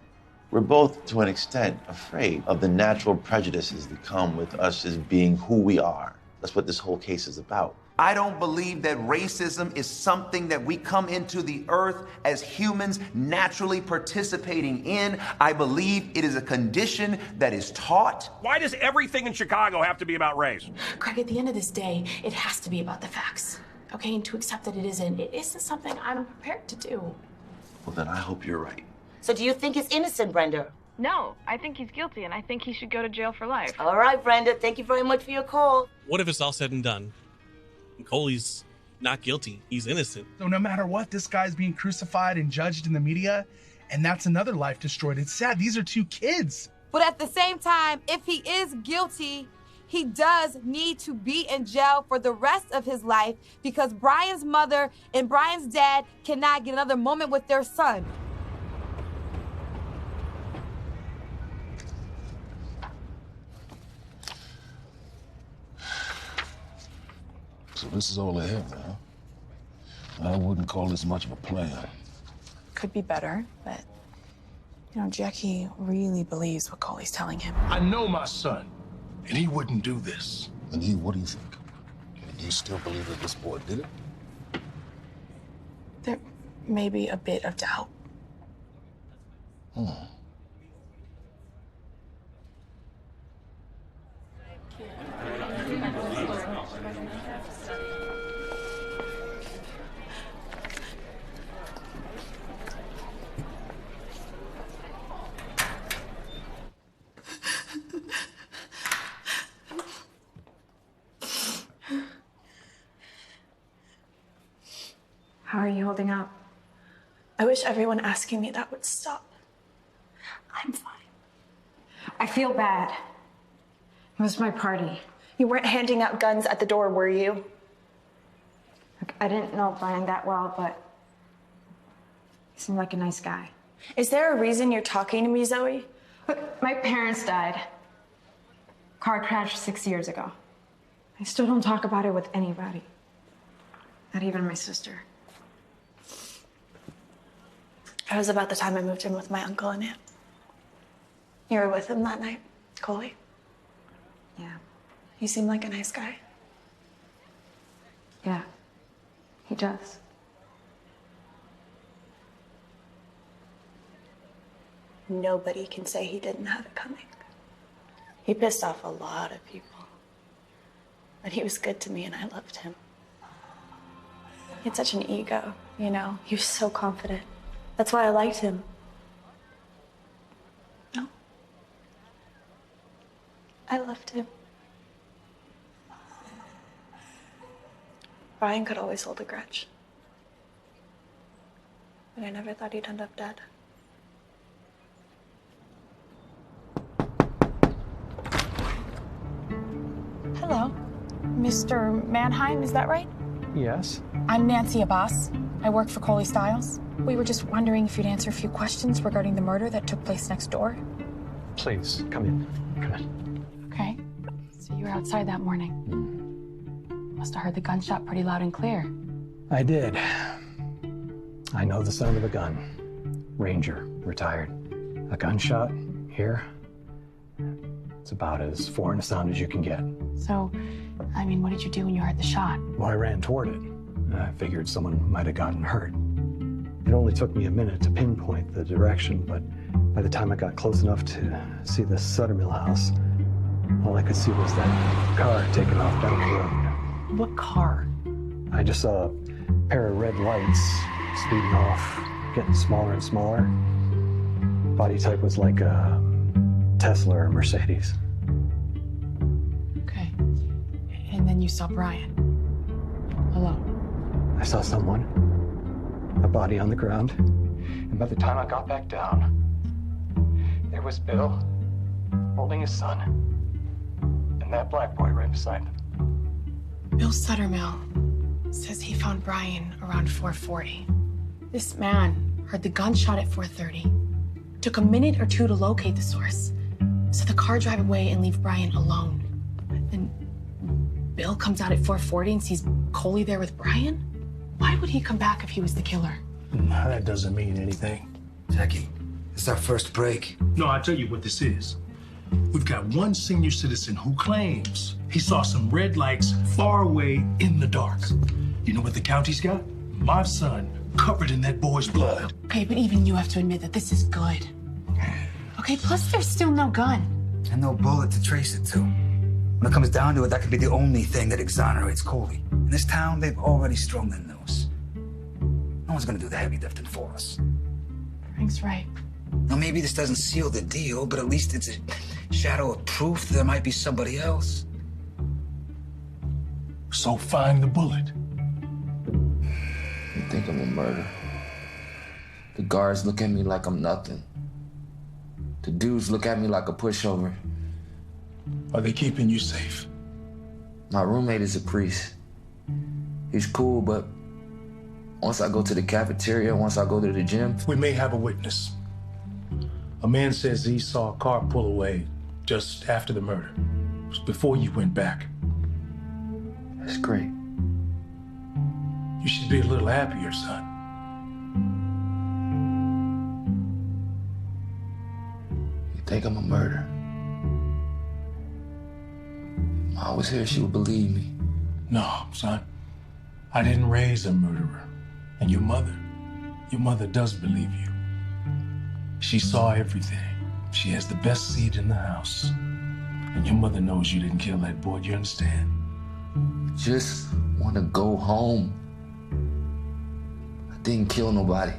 We're both, to an extent, afraid of the natural prejudices that come with us as being who we are. That's what this whole case is about. I don't believe that racism is something that we come into the earth as humans naturally participating in. I believe it is a condition that is taught. Why does everything in Chicago have to be about race? Craig, at the end of this day, it has to be about the facts. Okay, and to accept that it isn't something I'm prepared to do. Well, then I hope you're right. So do you think he's innocent, Brenda? No, I think he's guilty, and I think he should go to jail for life. All right, Brenda. Thank you very much for your call. What if it's all said and done? Coley's not guilty. He's innocent. So no matter what, this guy's being crucified and judged in the media, and that's another life destroyed. It's sad. These are 2 kids. But at the same time, if he is guilty, he does need to be in jail for the rest of his life because Brian's mother and Brian's dad cannot get another moment with their son. So this is all they have now. I wouldn't call this much of a plan. Could be better, but, Jackie really believes what Coley's telling him. I know my son, and he wouldn't do this. And what do you think? Do you still believe that this boy did it? There may be a bit of doubt. How are you holding up? I wish everyone asking me that would stop. I'm fine. I feel bad. It was my party. You weren't handing out guns at the door, were you? Look, I didn't know Brian that well, but he seemed like a nice guy. Is there a reason you're talking to me, Zoe? Look, my parents died. Car crash 6 years ago. I still don't talk about it with anybody. Not even my sister. It was about the time I moved in with my uncle and aunt. You were with him that night, Coley? Yeah. He seemed like a nice guy. Yeah, he does. Nobody can say he didn't have it coming. He pissed off a lot of people. But he was good to me and I loved him. He had such an ego, He was so confident. That's why I liked him. No. I loved him. Brian could always hold a grudge. But I never thought he'd end up dead. Hello. Mr. Mannheim, is that right? Yes. I'm Nancy Abbas. I work for Coley Styles. We were just wondering if you'd answer a few questions regarding the murder that took place next door. Please, come in. Come in. Okay. So you were outside that morning. Must have heard the gunshot pretty loud and clear. I did. I know the sound of a gun. Ranger, retired. A gunshot here, it's about as foreign a sound as you can get. So, I mean, what did you do when you heard the shot? Well, I ran toward it. I figured someone might have gotten hurt. It only took me a minute to pinpoint the direction, but by the time I got close enough to see the Suttermill house, all I could see was that car taking off down the road. What car? I just saw a pair of red lights speeding off, getting smaller and smaller. Body type was like a Tesla or Mercedes. Okay. And then you saw Brian. Alone. I saw someone, a body on the ground, and by the time I got back down, there was Bill holding his son, and that black boy right beside him. Bill Suttermill says he found Brian around 4:40. This man heard the gunshot at 4:30. Took a minute or two to locate the source. So the car drive away and leave Brian alone. Then Bill comes out at 4:40 and sees Coley there with Brian? Why would he come back if he was the killer? That doesn't mean anything. Jackie, this is our first break. No, I'll tell you what this is. We've got one senior citizen who claims he saw some red lights far away in the dark. You know what the county's got? My son covered in that boy's blood. Okay, but even you have to admit that this is good. Okay, plus there's still no gun. And no bullet to trace it to. When it comes down to it, that could be the only thing that exonerates Coley. In this town, they've already strung their nose. No one's gonna do the heavy lifting for us. Frank's right. Now, maybe this doesn't seal the deal, but at least it's a shadow of proof that there might be somebody else. So find the bullet. You think I'm a murderer? The guards look at me like I'm nothing. The dudes look at me like a pushover. Are they keeping you safe? My roommate is a priest. He's cool, but once I go to the cafeteria, once I go to the gym... We may have a witness. A man says he saw a car pull away just after the murder. It was before you went back. That's great. You should be a little happier, son. You think I'm a murderer? If Ma was here, she would believe me. No, son. I didn't raise a murderer. And your mother does believe you. She saw everything. She has the best seat in the house. And your mother knows you didn't kill that boy, you understand? Just want to go home. I didn't kill nobody.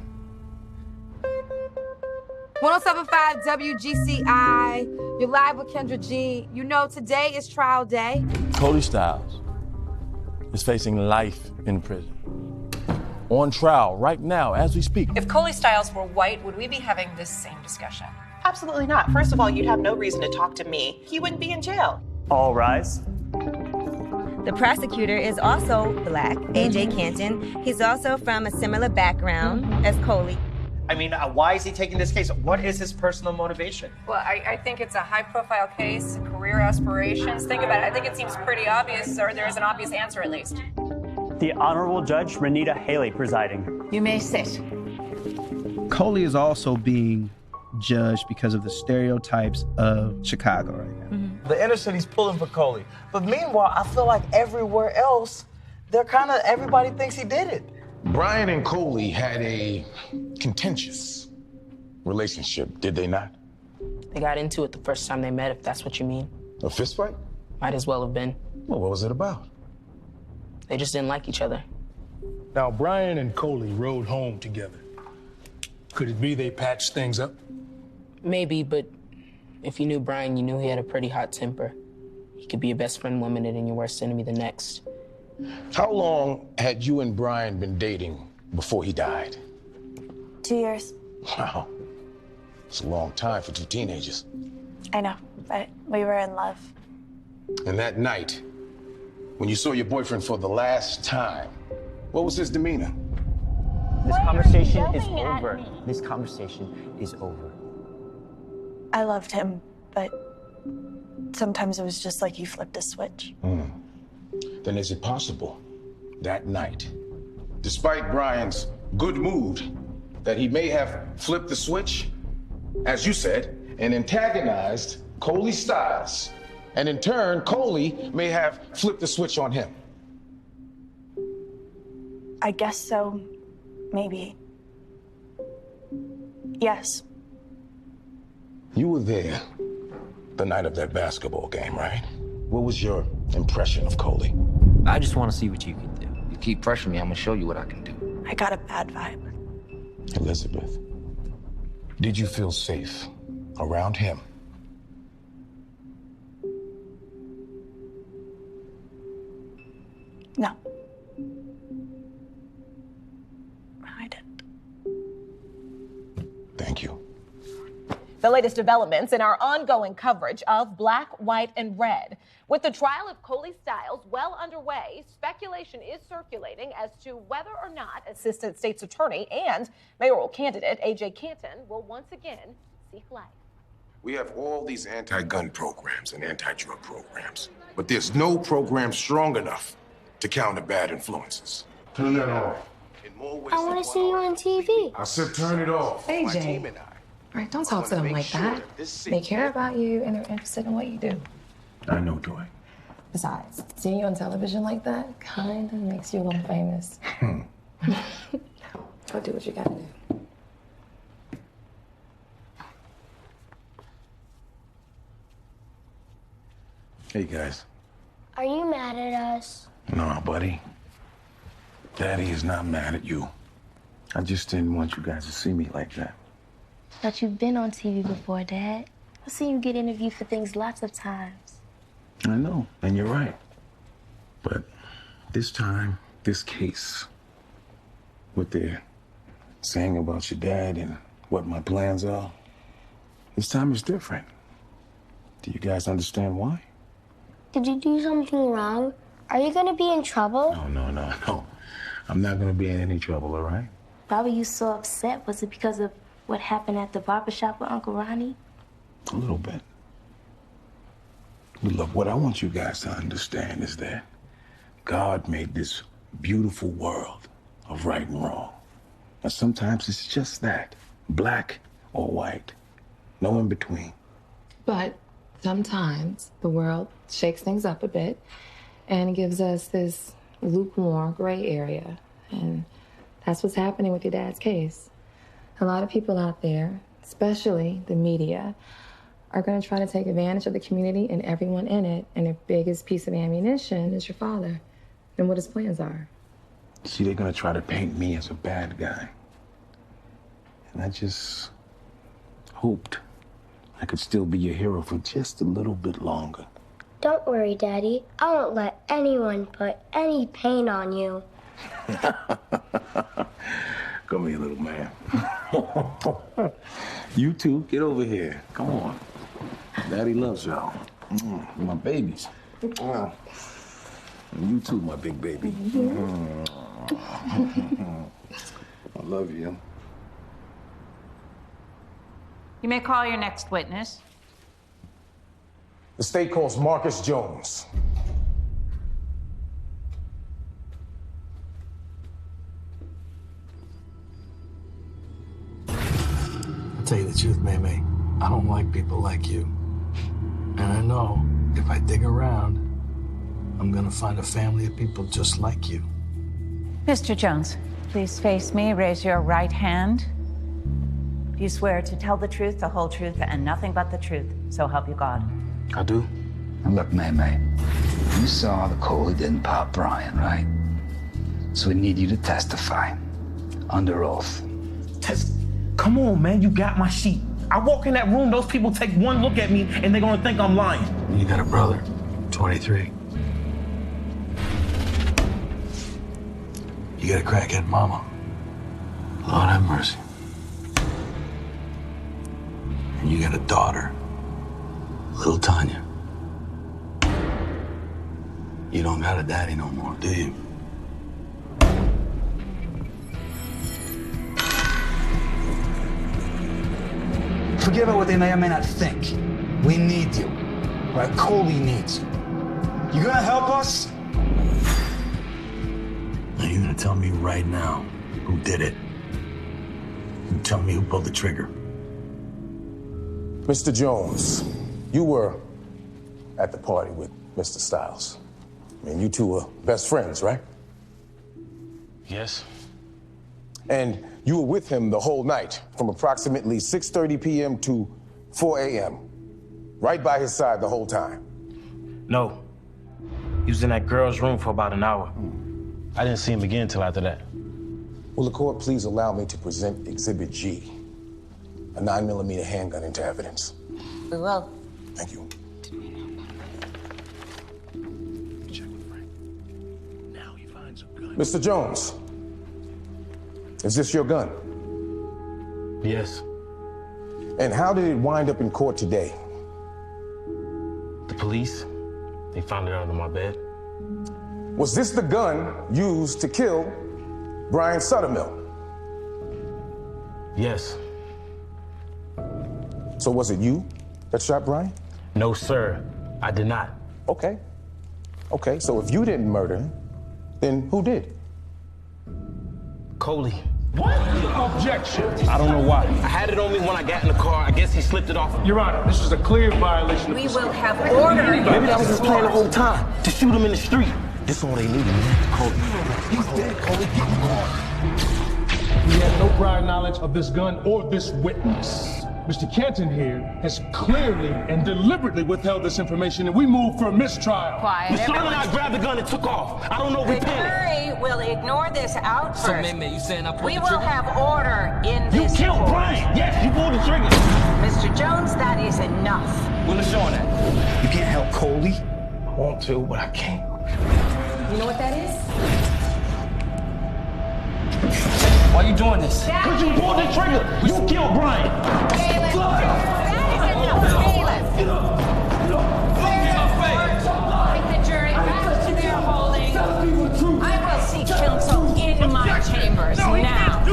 107.5 WGCI. You're live with Kendra G. You know, today is trial day. Coley Styles is facing life in prison. On trial right now as we speak. If Coley Styles were white, would we be having this same discussion? Absolutely not. First of all, you'd have no reason to talk to me. He wouldn't be in jail. All rise. The prosecutor is also black, AJ Canton. He's also from a similar background as Coley. I mean, why is he taking this case? What is his personal motivation? Well, I think it's a high-profile case, career aspirations. Think about it. I think it seems pretty obvious, or there is an obvious answer at least. The Honorable Judge Renita Haley presiding. You may sit. Coley is also being judged because of the stereotypes of Chicago right now. The inner city's pulling for Coley. But meanwhile, I feel like everywhere else, everybody thinks he did it. Brian and Coley had a contentious relationship, did they not? They got into it the first time they met, if that's what you mean. A fist fight? Might as well have been. Well, what was it about? They just didn't like each other. Now, Brian and Coley rode home together. Could it be they patched things up? Maybe, but if you knew Brian, you knew he had a pretty hot temper. He could be your best friend one minute and your worst enemy the next. How long had you and Brian been dating before he died? 2 years. Wow. It's a long time for two teenagers. I know, but we were in love. And that night, when you saw your boyfriend for the last time, what was his demeanor? This conversation is over. This conversation is over. I loved him, but sometimes it was just like he flipped a switch. Then is it possible that night, despite Brian's good mood, that he may have flipped the switch, as you said, and antagonized Coley Stiles, and in turn, Coley may have flipped the switch on him? I guess so, maybe. Yes. You were there the night of that basketball game, right? What was your impression of Coley? I just want to see what you can do. You keep pressuring me, I'm gonna show you what I can do. I got a bad vibe. Elizabeth, did you feel safe around him? No. I didn't. Thank you. The latest developments in our ongoing coverage of Black, White, and Red. With the trial of Coley Stiles well underway, speculation is circulating as to whether or not Assistant State's Attorney and mayoral candidate A.J. Canton will once again seek life. We have all these anti-gun programs and anti-drug programs, but there's no program strong enough to counter bad influences. Turn that off. I want to see you on TV. I said turn it off. AJ. All right, don't talk to them like that. They care about you and they're interested in what you do. I know, Joy. Besides, seeing you on television like that kind of makes you a little famous. Go do what you gotta do. Hey, guys. Are you mad at us? No, buddy. Daddy is not mad at you. I just didn't want you guys to see me like that. But you've been on TV before, Dad. I've seen you get interviewed for things lots of times. I know, and you're right. But this time, this case, what they're saying about your dad and what my plans are, this time is different. Do you guys understand why? Did you do something wrong? Are you gonna be in trouble? No. I'm not gonna be in any trouble, all right? Why were you so upset? Was it because of what happened at the barbershop with Uncle Ronnie? A little bit. But look, what I want you guys to understand is that God made this beautiful world of right and wrong. And sometimes it's just that, black or white, no in between. But sometimes the world shakes things up a bit and gives us this lukewarm gray area. And that's what's happening with your dad's case. A lot of people out there, especially the media, are going to try to take advantage of the community and everyone in it. And their biggest piece of ammunition is your father and what his plans are. See, they're going to try to paint me as a bad guy. And I just hoped I could still be your hero for just a little bit longer. Don't worry, Daddy. I won't let anyone put any pain on you. Come here, little man. You two, get over here. Come on. Daddy loves y'all. My babies. And you too, my big baby. I love you. You may call your next witness. The state calls Marcus Jones. I'll tell you the truth, May. I don't like people like you. And I know if I dig around, I'm gonna find a family of people just like you. Mr. Jones, please face me. Raise your right hand. Do you swear to tell the truth, the whole truth, and nothing but the truth? So help you God. I do. Now look, May, you saw the Coley didn't pop Brian, right? So we need you to testify under oath. Come on, man, you got my sheet. I walk in that room, those people take one look at me, and they're gonna think I'm lying. You got a brother, 23. You got a crackhead mama. Lord have mercy. And you got a daughter, little Tanya. You don't got a daddy no more, do you? Forget about what they may or may not think. We need you. Right? Coley needs you. You gonna help us? Now you're gonna tell me right now who did it. You tell me who pulled the trigger. Mr. Jones, you were at the party with Mr. Stiles. I mean, you two were best friends, right? Yes. And you were with him the whole night, from approximately 6:30 p.m. to 4 a.m., right by his side the whole time. No. He was in that girl's room for about an hour. I didn't see him again until after that. Will the court please allow me to present Exhibit G, a 9mm handgun, into evidence? We will. Thank you. Mr. Jones, is this your gun? Yes. And how did it wind up in court today? The police, they found it under my bed. Was this the gun used to kill Brian Suttermill? Yes. So was it you that shot Brian? No, sir. I did not. Okay. Okay, so if you didn't murder him, then who did? Coley. What? Objection. I don't know why. I had it on me when I got in the car. I guess he slipped it off. Your Honor, this is a clear violation of We the will have order. Maybe that was his plan the whole time, to shoot him in the street. This all they needed, man. Coley. He's dead, Coley. Get in the car. We had no prior knowledge of this gun or this witness. Mr. Canton here has clearly and deliberately withheld this information, and we move for a mistrial. Quiet. The son and I grabbed the gun and took off. I don't know if we The panicked. jury will ignore this outburst. So, May, you saying I pulled We the will trigger? have order in You this killed court. Brian. Yes, you pulled the trigger. Mr. Jones, that is enough. Will it show that? You can't help Coley? I want to, but I can't. You know what that is? Why are you doing this? Because you pulled the trigger. You killed Brian. Bailiff, that is enough. Bailiff. Take the jury back to their holding. I will seek counsel in my chambers now.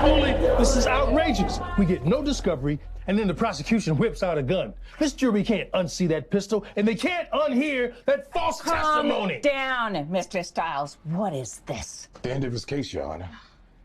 Coley, this is outrageous. We get no discovery, and then the prosecution whips out a gun. This jury can't unsee that pistol, and they can't unhear that false testimony. Calm down, Mr. Stiles. What is this? The end of his case, Your Honor.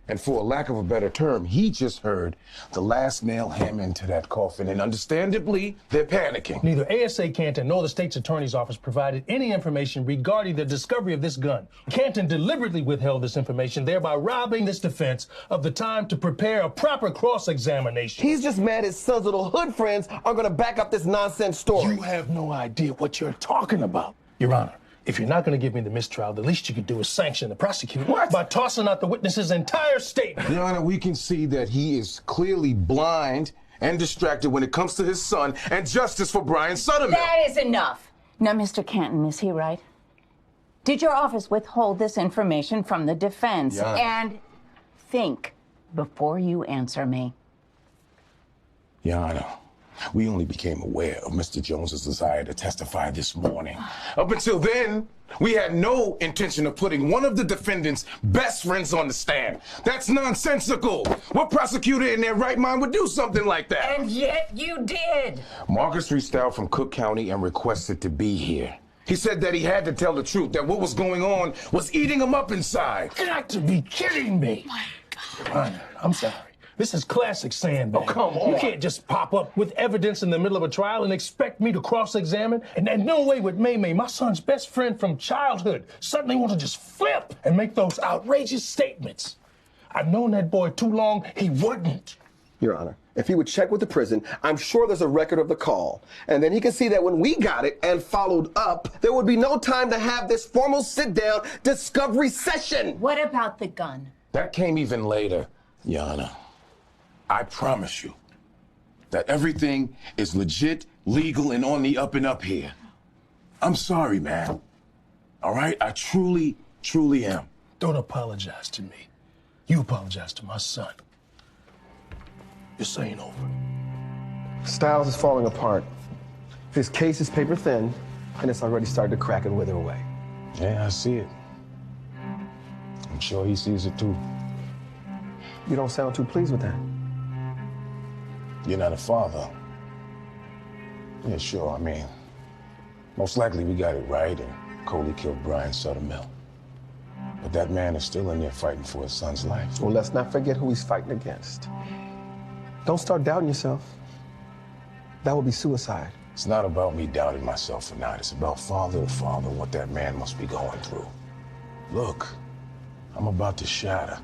And for a lack of a better term, he just heard the last nail hammer into that coffin, and understandably, they're panicking. Neither ASA Canton nor the state's attorney's office provided any information regarding the discovery of this gun. Canton deliberately withheld this information, thereby robbing this defense of the time to prepare a proper cross-examination. He's just mad his son's little hood friends are gonna back up this nonsense story. You have no idea what you're talking about. Your Honor, if you're not going to give me the mistrial, the least you could do is sanction the prosecutor by tossing out the witness's entire statement. Your Honor, we can see that he is clearly blind and distracted when it comes to his son and justice for Brian Suttermill. That is enough. Now, Mr. Canton, is he right? Did your office withhold this information from the defense? Yeah. And think before you answer me. Your Honor, we only became aware of Mr. Jones's desire to testify this morning. Up until then, we had no intention of putting one of the defendant's best friends on the stand. That's nonsensical. What prosecutor in their right mind would do something like that? And yet you did. Marcus reached out from Cook County and requested to be here. He said that he had to tell the truth, that what was going on was eating him up inside. Got to be kidding me. My God. Your Honor, I'm sorry. This is classic sandbag. Oh, come on. You can't just pop up with evidence in the middle of a trial and expect me to cross-examine. And no way would May, my son's best friend from childhood, suddenly want to just flip and make those outrageous statements. I've known that boy too long, he wouldn't. Your Honor, if he would check with the prison, I'm sure there's a record of the call. And then he can see that when we got it and followed up, there would be no time to have this formal sit-down discovery session. What about the gun? That came even later, Your Honor. I promise you that everything is legit, legal, and on the up and up here. I'm sorry, man. All right? I truly, truly am. Don't apologize to me. You apologize to my son. This ain't over. Styles is falling apart. His case is paper thin, and it's already started to crack and wither away. Yeah, I see it. I'm sure he sees it too. You don't sound too pleased with that. You're not a father. Yeah, sure. I mean, most likely we got it right, and Coley killed Brian Suttermill. But that man is still in there fighting for his son's life. Well, let's not forget who he's fighting against. Don't start doubting yourself. That would be suicide. It's not about me doubting myself or not. It's about father to father, what that man must be going through. Look, I'm about to shatter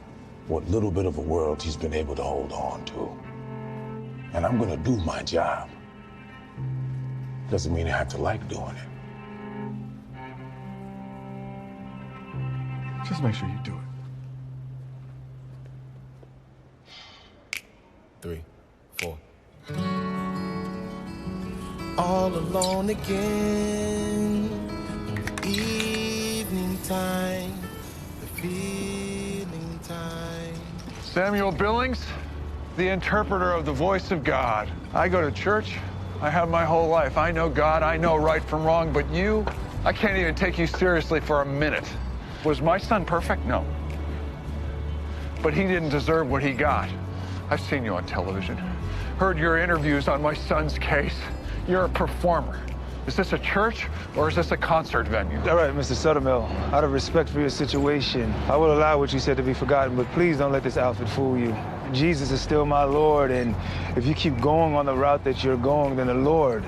what little bit of a world he's been able to hold on to. And I'm gonna do my job. Doesn't mean I have to like doing it. Just make sure you do it. 3, 4. All alone again, evening time, the feeling time. Samuel Billings, the interpreter of the voice of God. I go to church. I have my whole life. I know God. I know right from wrong. But you, I can't even take you seriously for a minute. Was my son perfect? No. But he didn't deserve what he got. I've seen you on television, heard your interviews on my son's case. You're a performer. Is this a church or is this a concert venue? All right, Mr. Suttermill, out of respect for your situation, I will allow what you said to be forgotten, but please don't let this outfit fool you. Jesus is still my Lord, and if you keep going on the route that you're going, then the Lord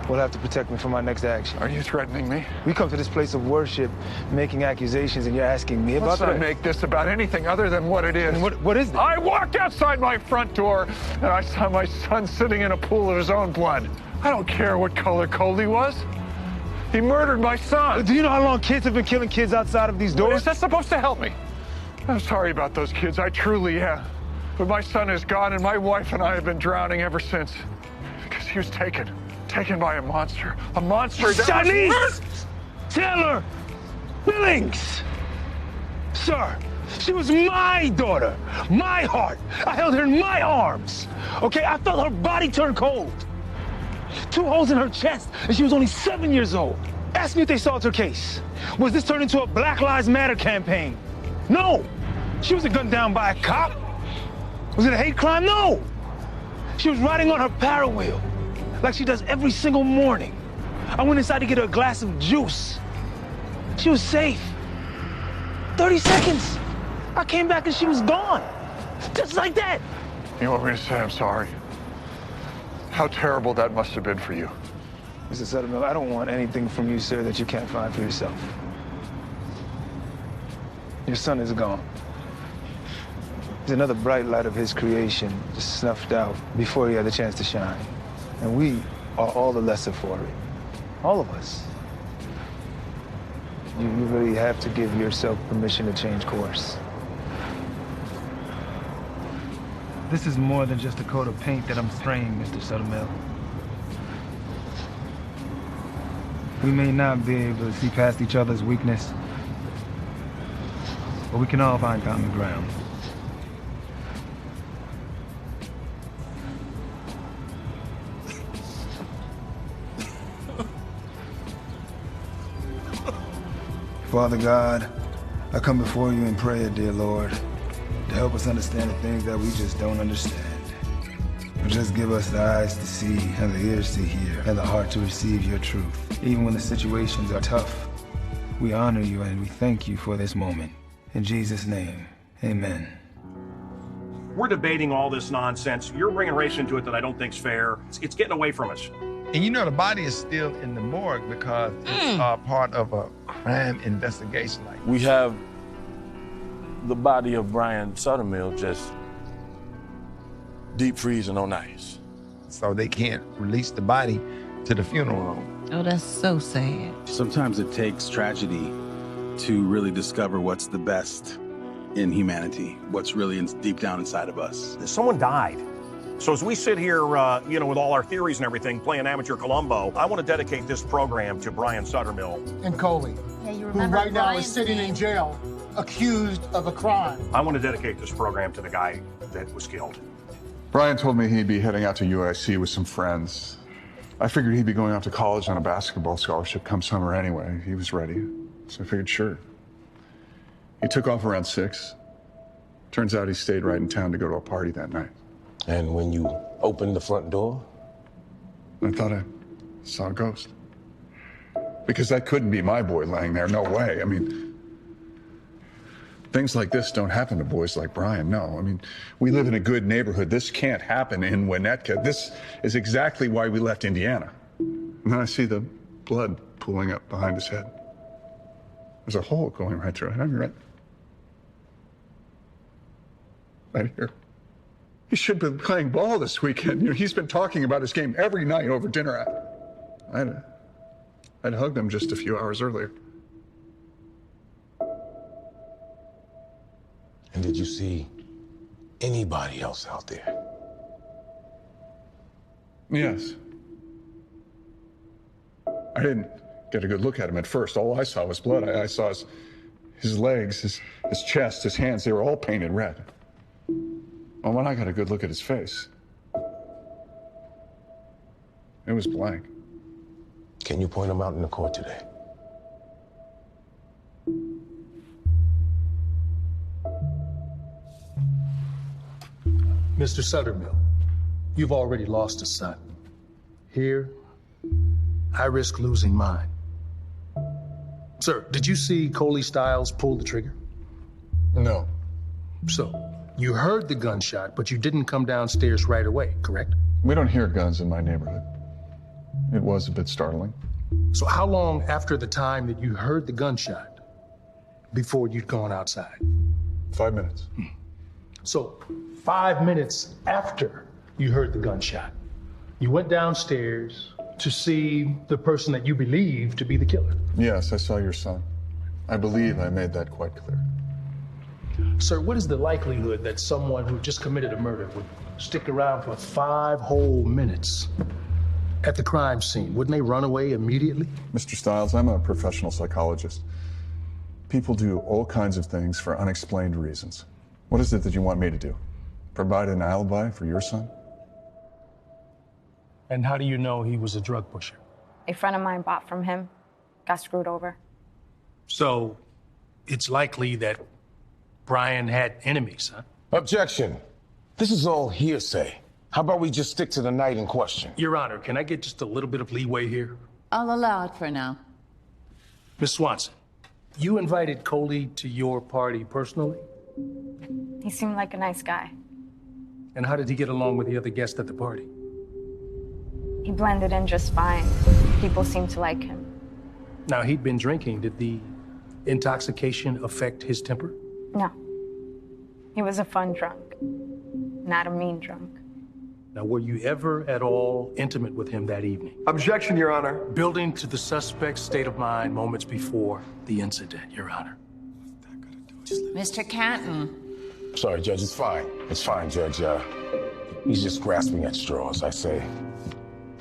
will have to protect me from my next action. Are you threatening me? We come to this place of worship, making accusations, and you're asking me about that? Let's not make this about anything other than what it is. What is it? I walked outside my front door, and I saw my son sitting in a pool of his own blood. I don't care what color Coley was. He murdered my son. Do you know how long kids have been killing kids outside of these doors? What is that supposed to help me? I'm sorry about those kids, I truly am. But my son is gone, and my wife and I have been drowning ever since. Because he was taken by a monster. A monster that Shanice Taylor Billings! Sir, she was my daughter, my heart. I held her in my arms. Okay, I felt her body turn cold. 2 holes in her chest, and she was only 7 years old. Ask me if they solved her case. Was this turned into a Black Lives Matter campaign? No. She wasn't gunned down by a cop. Was it a hate crime? No. She was riding on her parowheel, like she does every single morning. I went inside to get her a glass of juice. She was safe. 30 seconds. I came back and she was gone. Just like that. You want me to say I'm sorry? How terrible that must have been for you. Mr. Suttermill, I don't want anything from you, sir, that you can't find for yourself. Your son is gone. He's another bright light of his creation, just snuffed out before he had the chance to shine. And we are all the lesser for it. All of us. You really have to give yourself permission to change course. This is more than just a coat of paint that I'm spraying, Mr. Suttermill. We may not be able to see past each other's weakness, but we can all find common ground. Father God, I come before you in prayer, dear Lord, to help us understand the things that we just don't understand. Just give us the eyes to see and the ears to hear and the heart to receive your truth. Even when the situations are tough, we honor you and we thank you for this moment. In Jesus' name, amen. We're debating all this nonsense. You're bringing race into it that I don't think's fair. It's getting away from us. And you know the body is still in the morgue because it's part of a crime investigation. We have the body of Brian Suttermill just deep freezing on ice. So they can't release the body to the funeral home. Oh, that's so sad. Sometimes it takes tragedy to really discover what's the best in humanity, what's really deep down inside of us. Someone died. So as we sit here, with all our theories and everything, playing amateur Columbo, I want to dedicate this program to Brian Suttermill. And Coley, Yeah, you who remember right now Brian is sitting in jail accused of a crime. I want to dedicate this program to the guy that was killed. Brian told me he'd be heading out to UIC with some friends. I figured he'd be going off to college on a basketball scholarship come summer anyway. He was ready, so I figured sure. He took off around 6. Turns out he stayed right in town to go to a party that night. And when you opened the front door? I thought I saw a ghost. Because that couldn't be my boy laying there, no way. I mean, things like this don't happen to boys like Brian, no. I mean, we live in a good neighborhood. This can't happen in Winnetka. This is exactly why we left Indiana. And then I see the blood pooling up behind his head. There's a hole going right through it. I mean, right here. He should have been playing ball this weekend. You know, he's been talking about his game every night over dinner. I'd hugged him just a few hours earlier. And did you see anybody else out there? Yes. I didn't get a good look at him at first. All I saw was blood. I saw his legs, his chest, his hands. They were all painted red. Well, when I got a good look at his face, it was blank. Can you point him out in the court today? Mr. Suttermill, you've already lost a son. Here, I risk losing mine. Sir, did you see Coley Stiles pull the trigger? No. So, you heard the gunshot, but you didn't come downstairs right away, correct? We don't hear guns in my neighborhood. It was a bit startling. So how long after the time that you heard the gunshot before you'd gone outside? 5 minutes. So 5 minutes after you heard the gunshot, you went downstairs to see the person that you believe to be the killer. Yes, I saw your son. I believe I made that quite clear. Sir, what is the likelihood that someone who just committed a murder would stick around for 5 whole minutes at the crime scene? Wouldn't they run away immediately? Mr. Stiles, I'm a professional psychologist. People do all kinds of things for unexplained reasons. What is it that you want me to do? Provide an alibi for your son? And how do you know he was a drug pusher? A friend of mine bought from him, got screwed over. So it's likely that Brian had enemies, huh? Objection. This is all hearsay. How about we just stick to the night in question? Your Honor, can I get just a little bit of leeway here? I'll allow it for now. Miss Swanson, you invited Coley to your party personally? He seemed like a nice guy. And how did he get along with the other guests at the party? He blended in just fine. People seemed to like him. Now, he'd been drinking. Did the intoxication affect his temper? No. He was a fun drunk, not a mean drunk. Now, were you ever at all intimate with him that evening? Objection, Your Honor. Building to the suspect's state of mind moments before the incident, Your Honor. Mr. Canton. Sorry, Judge, it's fine. It's fine, Judge. He's just grasping at straws. I say,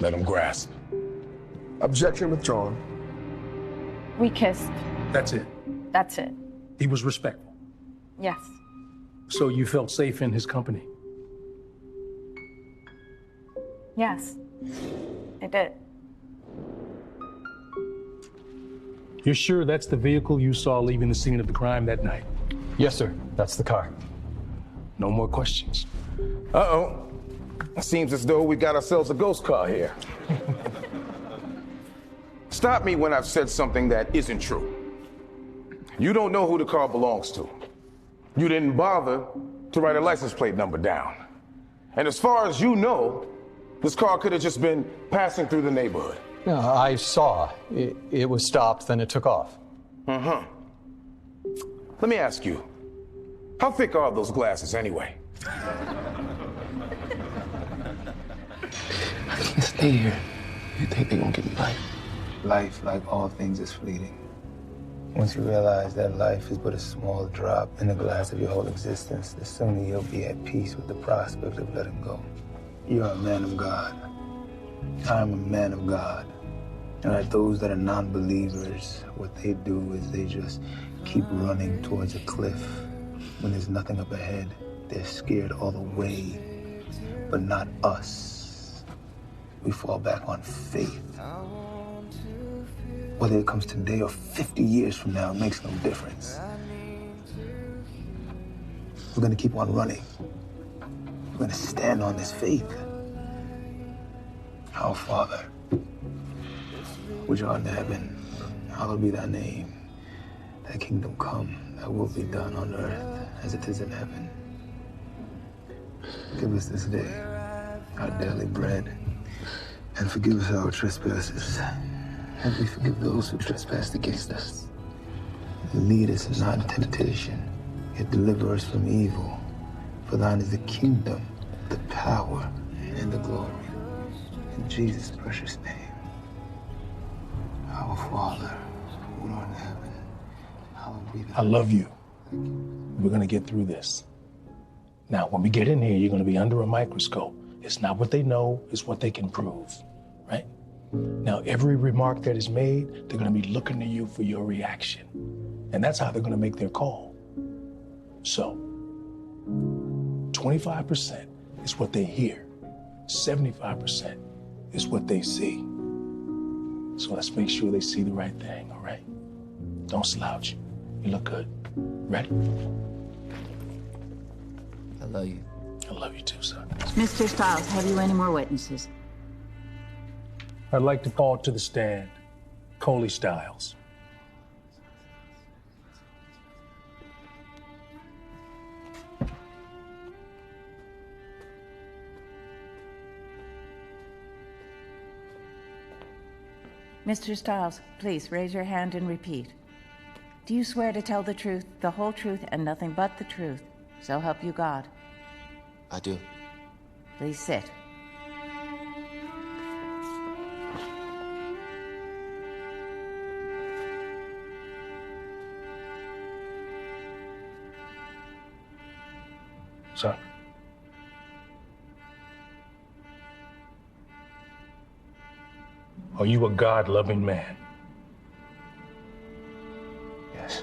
let him grasp. Objection withdrawn. We kissed. That's it. That's it. He was respectful. Yes. So you felt safe in his company? Yes. I did. You're sure that's the vehicle you saw leaving the scene of the crime that night? Yes, sir. That's the car. No more questions. Uh-oh. Seems as though we got ourselves a ghost car here. Stop me when I've said something that isn't true. You don't know who the car belongs to. You didn't bother to write a license plate number down. And as far as you know, this car could have just been passing through the neighborhood. No, I saw. It was stopped, then it took off. Uh-huh. Let me ask you, how thick are those glasses anyway? I can't stay here. You think they're gonna give me life? Life, like all things, is fleeting. Once you realize that life is but a small drop in the glass of your whole existence, the sooner you'll be at peace with the prospect of letting go. You're a man of God. I'm a man of God. And like those that are non-believers, what they do is they just keep running towards a cliff when there's nothing up ahead. They're scared all the way, but not us. We fall back on faith. Whether it comes today or 50 years from now, it makes no difference. We're gonna keep on running. We're gonna stand on this faith. Our Father, which art in heaven, hallowed be thy name. Thy kingdom come, thy will be done on earth as it is in heaven. Give us this day our daily bread, and forgive us our trespasses, as we forgive those who trespass against us. And lead us not into temptation, yet deliver us from evil. For thine is the kingdom, the power, and the glory. In Jesus' precious name. Our Father, who art in heaven, hallowed be thy I love you. We're gonna get through this. Now, when we get in here, you're gonna be under a microscope. It's not what they know, it's what they can prove, right? Now, every remark that is made, they're gonna be looking to you for your reaction. And that's how they're gonna make their call. So, 25% is what they hear. 75% is what they see. So let's make sure they see the right thing, all right? Don't slouch. You look good. Ready? I love you. I love you too, son. Mr. Stiles, have you any more witnesses? I'd like to call to the stand Coley Stiles. Mr. Stiles, please raise your hand and repeat. Do you swear to tell the truth, the whole truth, and nothing but the truth? So help you God. I do. Please sit. Son. Are you a God-loving man? Yes.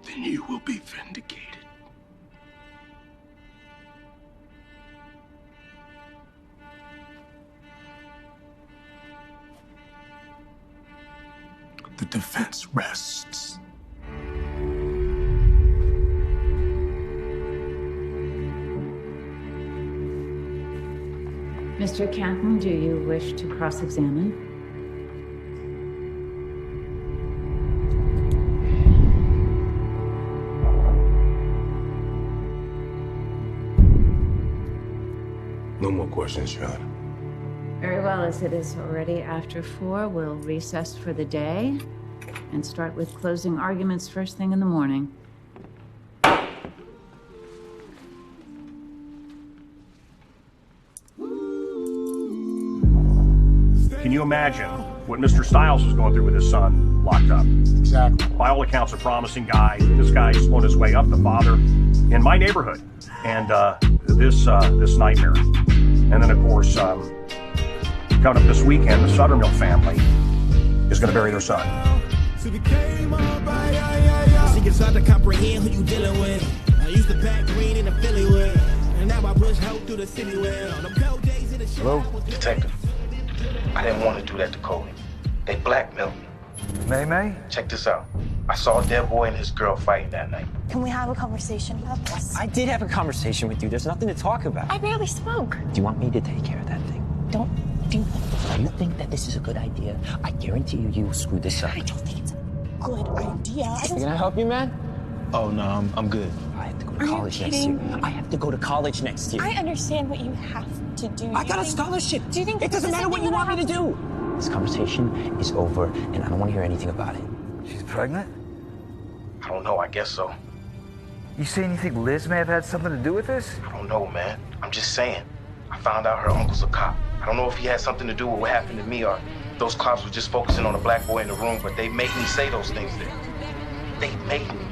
Then you will be vindicated. The defense rests. Mr. Canton, do you wish to cross-examine? No more questions, Your Honor. Very well, as it is already after 4, we'll recess for the day and start with closing arguments first thing in the morning. Can you imagine what Mr. Stiles is going through with his son locked up? Exactly. By all accounts, a promising guy. This guy's on his way up, the father in my neighborhood, and this nightmare. And then, of course, coming up this weekend, the Suttermill family is going to bury their son. She gets hard to comprehend who you dealing with. I used to pack green in the Philly with, and now I push hell through the city with. On the cold days in the Hello? Detective. I didn't want to do that to Coley. They blackmailed me. May? Check this out. I saw a dead boy and his girl fighting that night. Can we have a conversation about this? I did have a conversation with you. There's nothing to talk about. I barely spoke. Do you want me to take care of that thing? Don't do that. You think that this is a good idea? I guarantee you will screw this up. I don't think it's a good idea. Can I help you, man? Oh, no, I'm good. I have to go to college next year. I have to go to college next year. I understand what you have to do. I got a scholarship. Do you think it doesn't matter what you want me to do? This conversation is over, and I don't want to hear anything about it. She's pregnant? I don't know, I guess so. You see anything Liz may have had something to do with this? I don't know, man. I'm just saying. I found out her uncle's a cop. I don't know if he had something to do with what happened to me or those cops were just focusing on the black boy in the room, but they make me say those things there. They make me.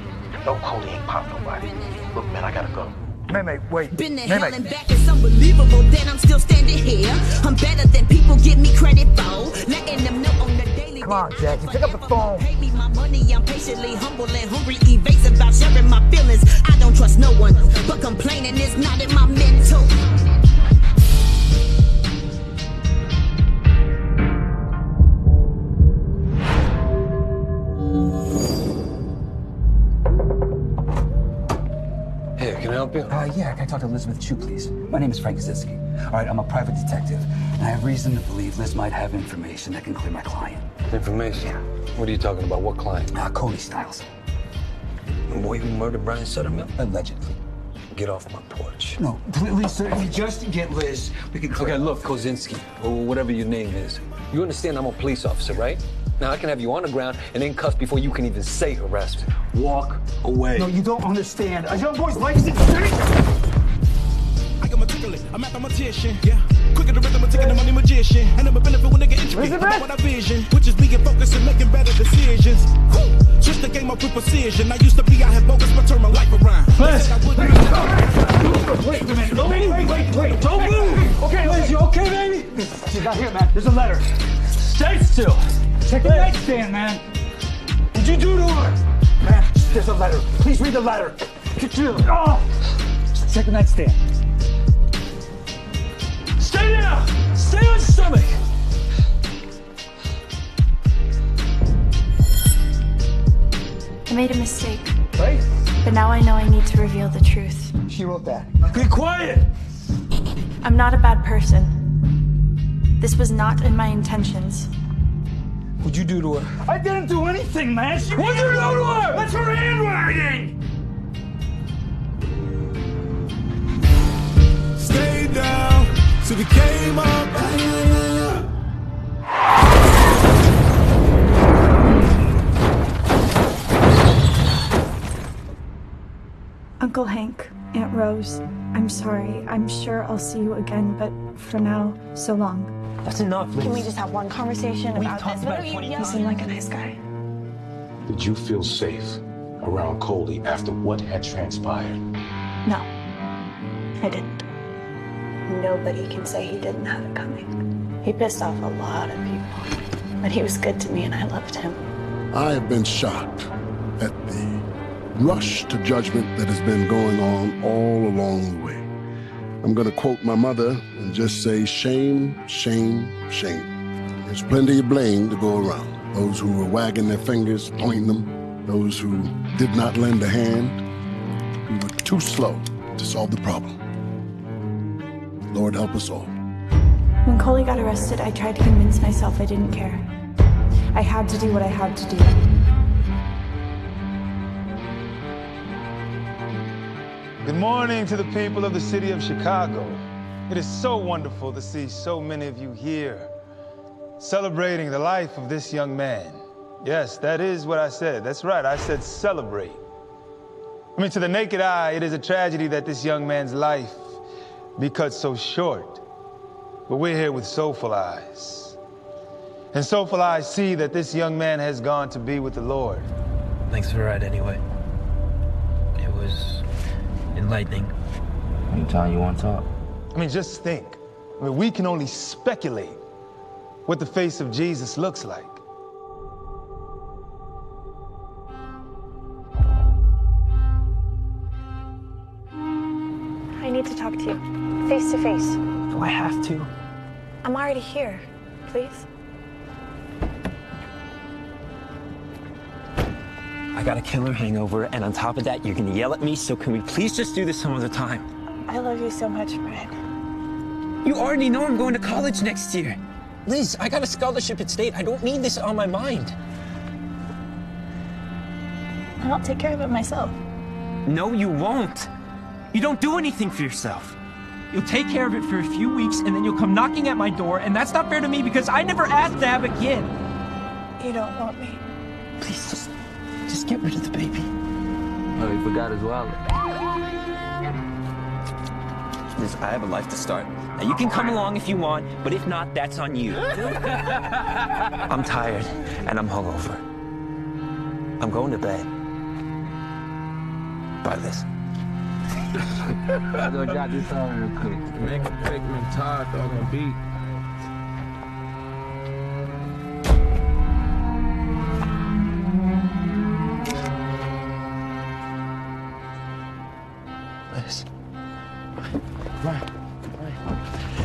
No, Coley ain't popped nobody. Look, man, I gotta go. May, wait. Been to May, hell May. and back, it's unbelievable that I'm still standing here. I'm better than people give me credit for. Letting them know on the daily. Come on, Jackie, pick up the phone. Pay me my money, I'm patiently humble and hungry, evasive about sharing my feelings. I don't trust no one, but complaining is not in my mental. Hey, can I help you? Yeah, can I talk to Elizabeth Chu, please? My name is Frank Kaczynski. All right, I'm a private detective, and I have reason to believe Liz might have information that can clear my client. Information? Yeah. What are you talking about? What client? Cody Styles. The boy who murdered Brian Suttermill? Allegedly. Get off my porch. No, please, sir, if you just get Liz, we can clear. Okay, look, Kozinski, or whatever your name is. You understand I'm a police officer, right? Now, I can have you on the ground and in cuffs before you can even say arrest. Walk away. No, you don't understand. A young boy's life is at stake. I am articulate, a mathematician, yeah. Quicker the rhythm, taking the money magician. And I'm a benefit when they get intricate. About what I vision, which is being focused and making better decisions. Switch the game up with precision. I used to be, I had bogus, but turned my life around. Liz! Wait a minute. Wait. Don't move! Okay, Liz, you okay, baby? She's not here, man. There's a letter. Stay still. Check the nightstand, man. What'd you do to her? Man, there's a letter. Please read the letter. Check the nightstand. Stay down! Stay on your stomach! I made a mistake. Right? But now I know I need to reveal the truth. She wrote that. Be quiet! I'm not a bad person. This was not in my intentions. What'd you do to her? I didn't do anything, man. What'd you do to her? That's her handwriting! Stay down till we came up. Uncle Hank, Aunt Rose, I'm sorry. I'm sure I'll see you again, but for now, so long. That's enough, Liz. Can we just have one conversation about this? What are you yelling? You seem like a nice guy. Did you feel safe around Coley after what had transpired? No, I didn't. Nobody can say he didn't have it coming. He pissed off a lot of people, but he was good to me and I loved him. I have been shocked at the rush to judgment that has been going on all along the way. I'm going to quote my mother and just say, shame, shame, shame. There's plenty of blame to go around. Those who were wagging their fingers, pointing them, those who did not lend a hand, who were too slow to solve the problem. Lord help us all. When Coley got arrested, I tried to convince myself I didn't care. I had to do what I had to do. Good morning to the people of the city of Chicago. It is so wonderful to see so many of you here celebrating the life of this young man. Yes, that is what I said. That's right, I said celebrate. I mean, to the naked eye, it is a tragedy that this young man's life be cut so short. But we're here with soulful eyes. And soulful eyes see that this young man has gone to be with the Lord. Thanks for the ride anyway. It was enlightening. Anytime you want to talk. I mean, just think. I mean, we can only speculate what the face of Jesus looks like. I need to talk to you, face to face. Do I have to? I'm already here. Please. I got a killer hangover, and on top of that, you're gonna yell at me, so can we please just do this some other time? I love you so much, Fred. You already know I'm going to college next year. Liz, I got a scholarship at State. I don't need this on my mind. I'll take care of it myself. No, you won't. You don't do anything for yourself. You'll take care of it for a few weeks, and then you'll come knocking at my door, and that's not fair to me because I never asked to have a kid. You don't want me. Please, just get rid of the baby. Oh, he forgot his wallet. Liz, I have a life to start. Now, you can come along if you want, but if not, that's on you. I'm tired, and I'm hungover. I'm going to bed. Bye, Liz. I'm gonna jot this song real quick. Make a quick mental dog on beat. Ryan.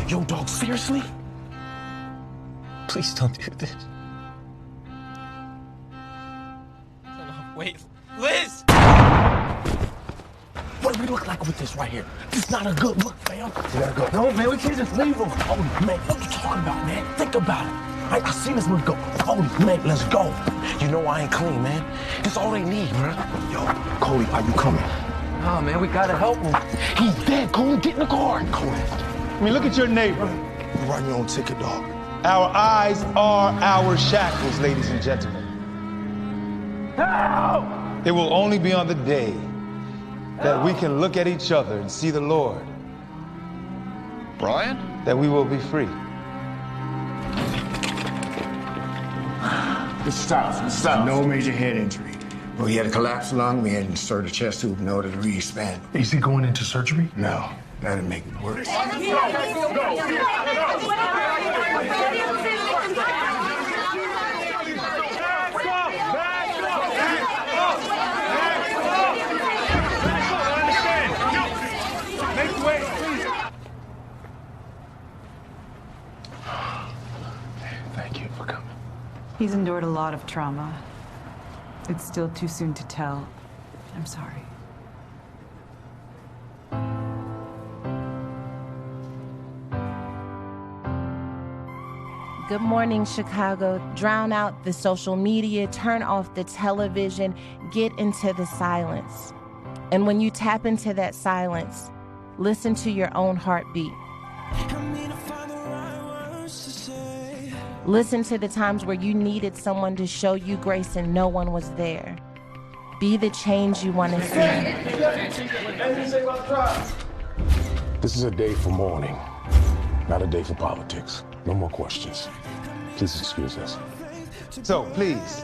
Yo, dog, seriously? Please don't do this. Wait, Liz! What do we look like with this right here? This is not a good look, man. We gotta go. No, man, we can't just leave him. Oh, man, what are you talking about, man? Think about it. I seen this movie go. Oh, man, let's go. You know I ain't clean, man. That's all they need, man. Yo, Coley, are you coming? Oh, man, we gotta help him. He's dead, Coley. Get in the car. Coley. I mean, look at your neighbor. You run your own ticket, dog. Our eyes are our shackles, ladies and gentlemen. Help! It will only be on the day that we can look at each other and see the Lord. Brian? That we will be free. Stop. No major head injury. Well, he had a collapsed lung. We had to insert a chest tube in order to re-expand. Is he going into surgery? No, that'd make it worse. Thank you for coming. He's endured a lot of trauma. It's still too soon to tell. I'm sorry. Good morning, Chicago. Drown out the social media, turn off the television, get into the silence. And when you tap into that silence, listen to your own heartbeat. Listen to the times where you needed someone to show you grace and no one was there. Be the change you want to see. This is a day for mourning, not a day for politics. No more questions. Please excuse us. So please,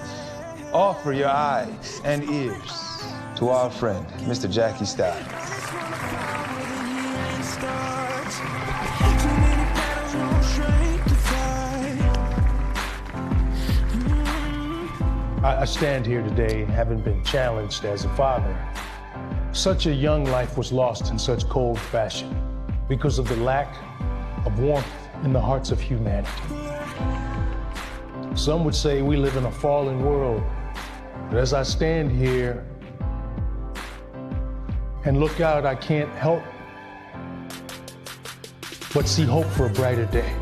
offer your eyes and ears to our friend, Mr. Jackie Stiles. I stand here today having been challenged as a father. Such a young life was lost in such cold fashion because of the lack of warmth in the hearts of humanity. Some would say we live in a fallen world, but as I stand here and look out, I can't help but see hope for a brighter day.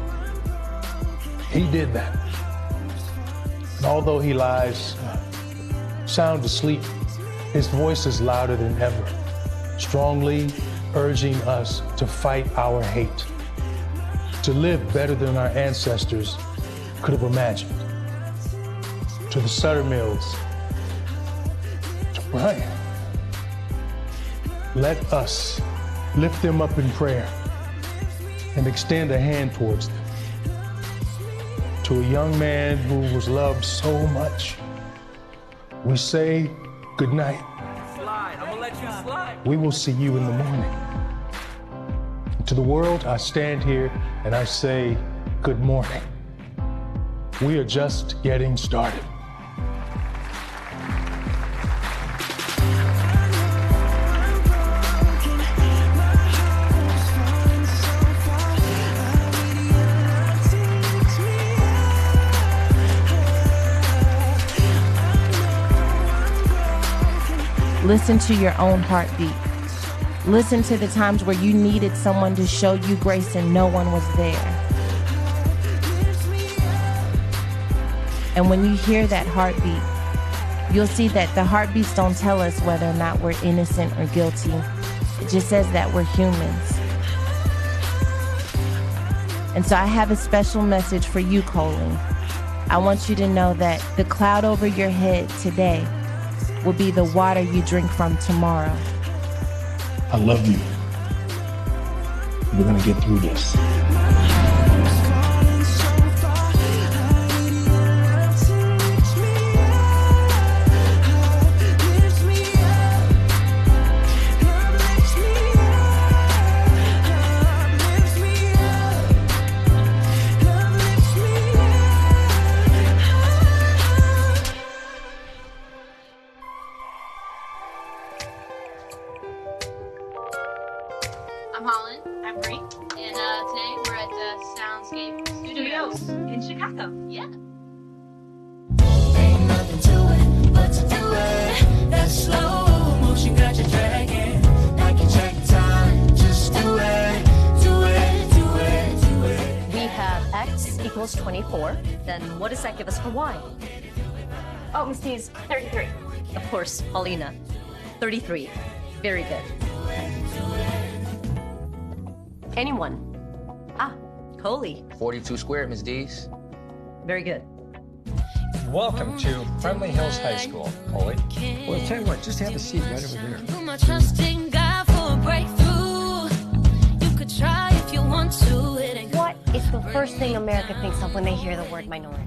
He did that. And although he lies sound asleep, his voice is louder than ever, strongly urging us to fight our hate, to live better than our ancestors could have imagined. To the Sutter Mills, to Brian, let us lift them up in prayer and extend a hand towards them. To a young man who was loved so much, we say good night. Slide. I'm gonna let you slide. We will see you in the morning. To the world, I stand here and I say good morning. We are just getting started. Listen to your own heartbeat. Listen to the times where you needed someone to show you grace and no one was there. And when you hear that heartbeat, you'll see that the heartbeats don't tell us whether or not we're innocent or guilty. It just says that we're humans. And so I have a special message for you, Coley. I want you to know that the cloud over your head today will be the water you drink from tomorrow. I love you. We're gonna get through this. house in Chicago. Yeah. Ain't nothing to it but to do it. That slow motion got you dragging. Like you check time, just do it, do it, do it, do it. We have X equals 24. Then what does that give us for Y? Oh, Miss T's 33. Of course, Paulina. 33. Very good. Anyone? Ah, Coley. 42 squared, Miss D's. Very good. Welcome to Friendly Hills High School, Holly. Well, tell you what, just have a seat right over there. Put my trust in God for a breakthrough. You could try if you want to. It ain't What is the first thing America thinks of when they hear the word minority?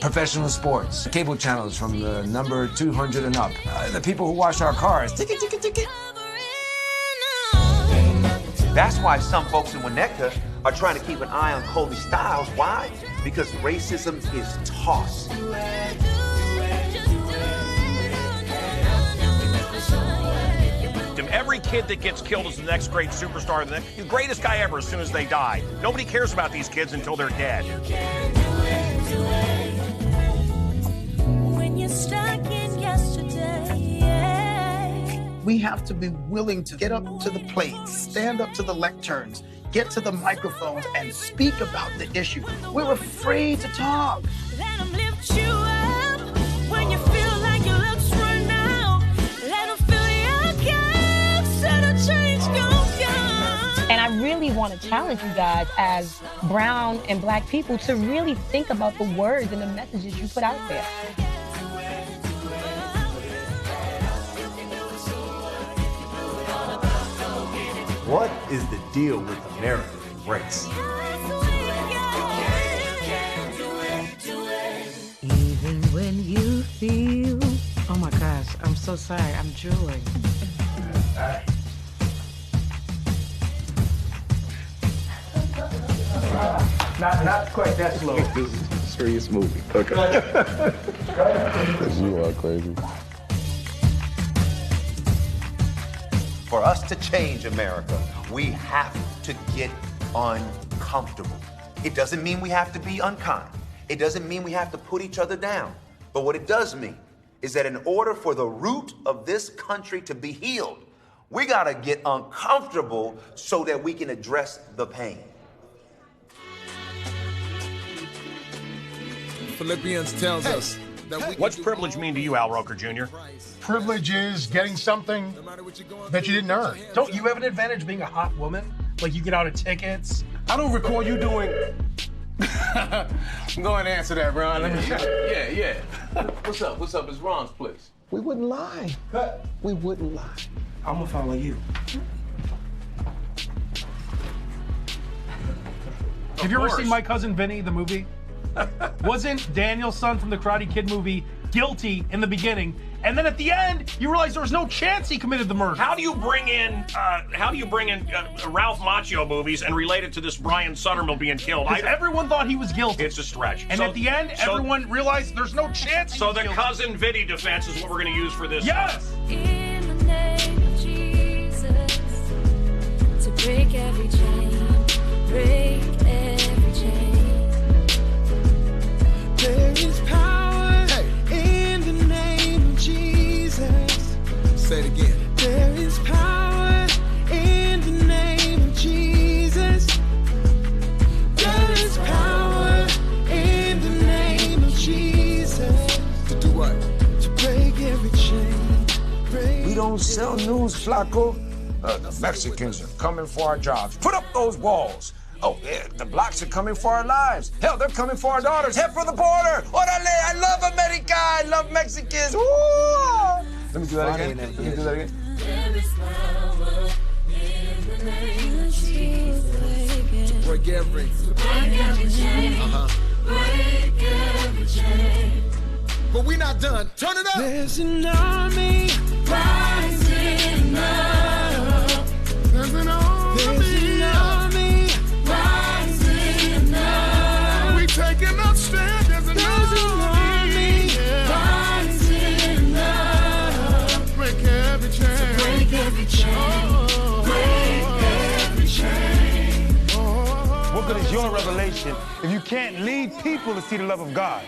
Professional sports, cable channels from the number 200 and up. The people who wash our cars. Ticket, ticket, ticket. That's why some folks in Winnetka are trying to keep an eye on Coley Styles. Why? Because racism is tossed. Every kid that gets killed is the next great superstar, the greatest guy ever as soon as they die. Nobody cares about these kids until they're dead. when you're stuck in yesterday. We have to be willing to get up to the plate, stand up to the lecterns, get to the microphones, and speak about the issue. We're afraid to talk. Let them lift you up when you feel like your looks run out. Let them fill your cup so the change gon' come. And I really want to challenge you guys as brown and black people to really think about the words and the messages you put out there. What is the deal with American race? Even when you feel... Oh my gosh, I'm so sorry, I'm drooling. Not quite that slow. This is a serious movie. Okay. You are crazy. For us to change America, we have to get uncomfortable. It doesn't mean we have to be unkind. It doesn't mean we have to put each other down. But what it does mean is that in order for the root of this country to be healed, we gotta get uncomfortable so that we can address the pain. Philippians tells us that What's privilege mean to you, Al Roker Jr.? Privilege is getting something that you didn't earn. Don't you have an advantage being a hot woman? Like you get out of tickets? I don't recall you doing. Go ahead and answer that, Ron. Yeah. What's up? What's up? It's Ron's place. We wouldn't lie. We wouldn't lie. I'm gonna follow you. Have you ever seen My Cousin Vinny, the movie? Wasn't Daniel's son from the Karate Kid movie guilty in the beginning, and then at the end you realize there was no chance he committed the murder? How do you bring in Ralph Macchio movies and relate it to this Brian Suttermill being killed? Everyone thought he was guilty. It's a stretch. And at the end, everyone realized there's no chance. So the Cousin Vinny defense is what we're going to use for this. Yes. In the name of Jesus, to break every chain, break every chain. There is power in the name of Jesus. Say it again. There is power in the name of Jesus. There is power in the name of Jesus. To do what? To break every chain. We don't sell news, Flaco. The Mexicans are coming for our jobs. Put up those walls. Oh, yeah, the blacks are coming for our lives. Hell, they're coming for our daughters. Head for the border. Orale, I love America. I love Mexicans. Woo! Let me do that again. Let me do that again. There is power in the name of Jesus. To break every chain. Break every chain. But we're not done. Turn it up. There's an army rising up. There's an army. Rising up. We taking a stand. There's an army rising up. Break every chain. Break every chain. Break every chain. What good is your revelation if you can't lead people to see the love of God?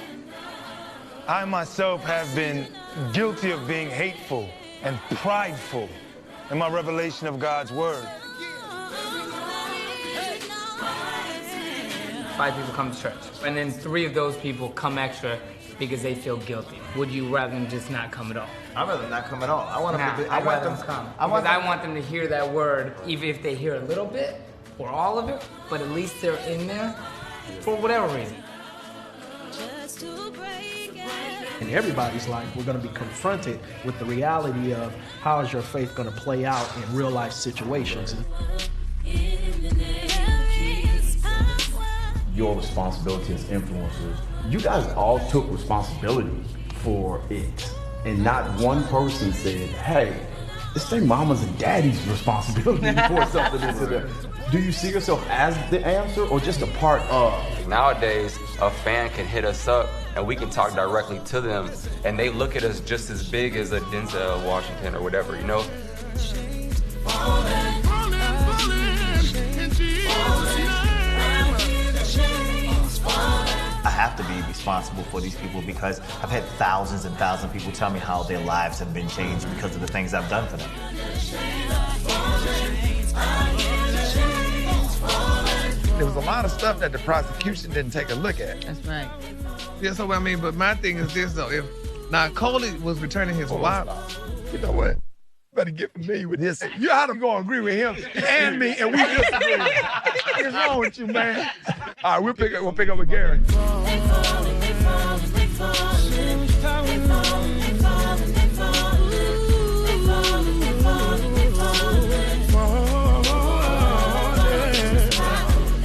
I myself have been guilty of being hateful and prideful in my revelation of God's word. 5 people come to church, and then 3 of those people come extra because they feel guilty. Would you rather them just not come at all? I'd rather not come at all. I want them to. I'd rather them come. I want them to hear that word, even if they hear a little bit or all of it, but at least they're in there for whatever reason. In everybody's life, we're going to be confronted with the reality of how is your faith going to play out in real life situations. Your responsibility as influencers, you guys all took responsibility for it. And not one person said, hey, it's their mama's and daddy's responsibility for something into them. Do you see yourself as the answer or just a part of? Nowadays, a fan can hit us up and we can talk directly to them, and they look at us just as big as a Denzel Washington or whatever, you know? I have to be responsible for these people because I've had thousands and thousands of people tell me how their lives have been changed because of the things I've done for them. There was a lot of stuff that the prosecution didn't take a look at. That's right. Yeah, so I mean, but my thing is this though, if now Coley was returning his wife, you know what? You better get familiar with this. You ought to go agree with him and me, and we disagree. What's wrong with you, man? All right, we'll pick up with Gary.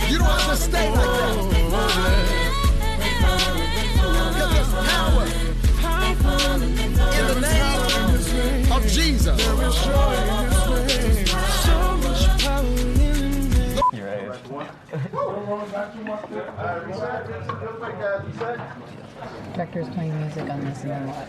You don't have to stay like that. Because there's power in the name of Jesus. You're right. Director's playing music on this and then what?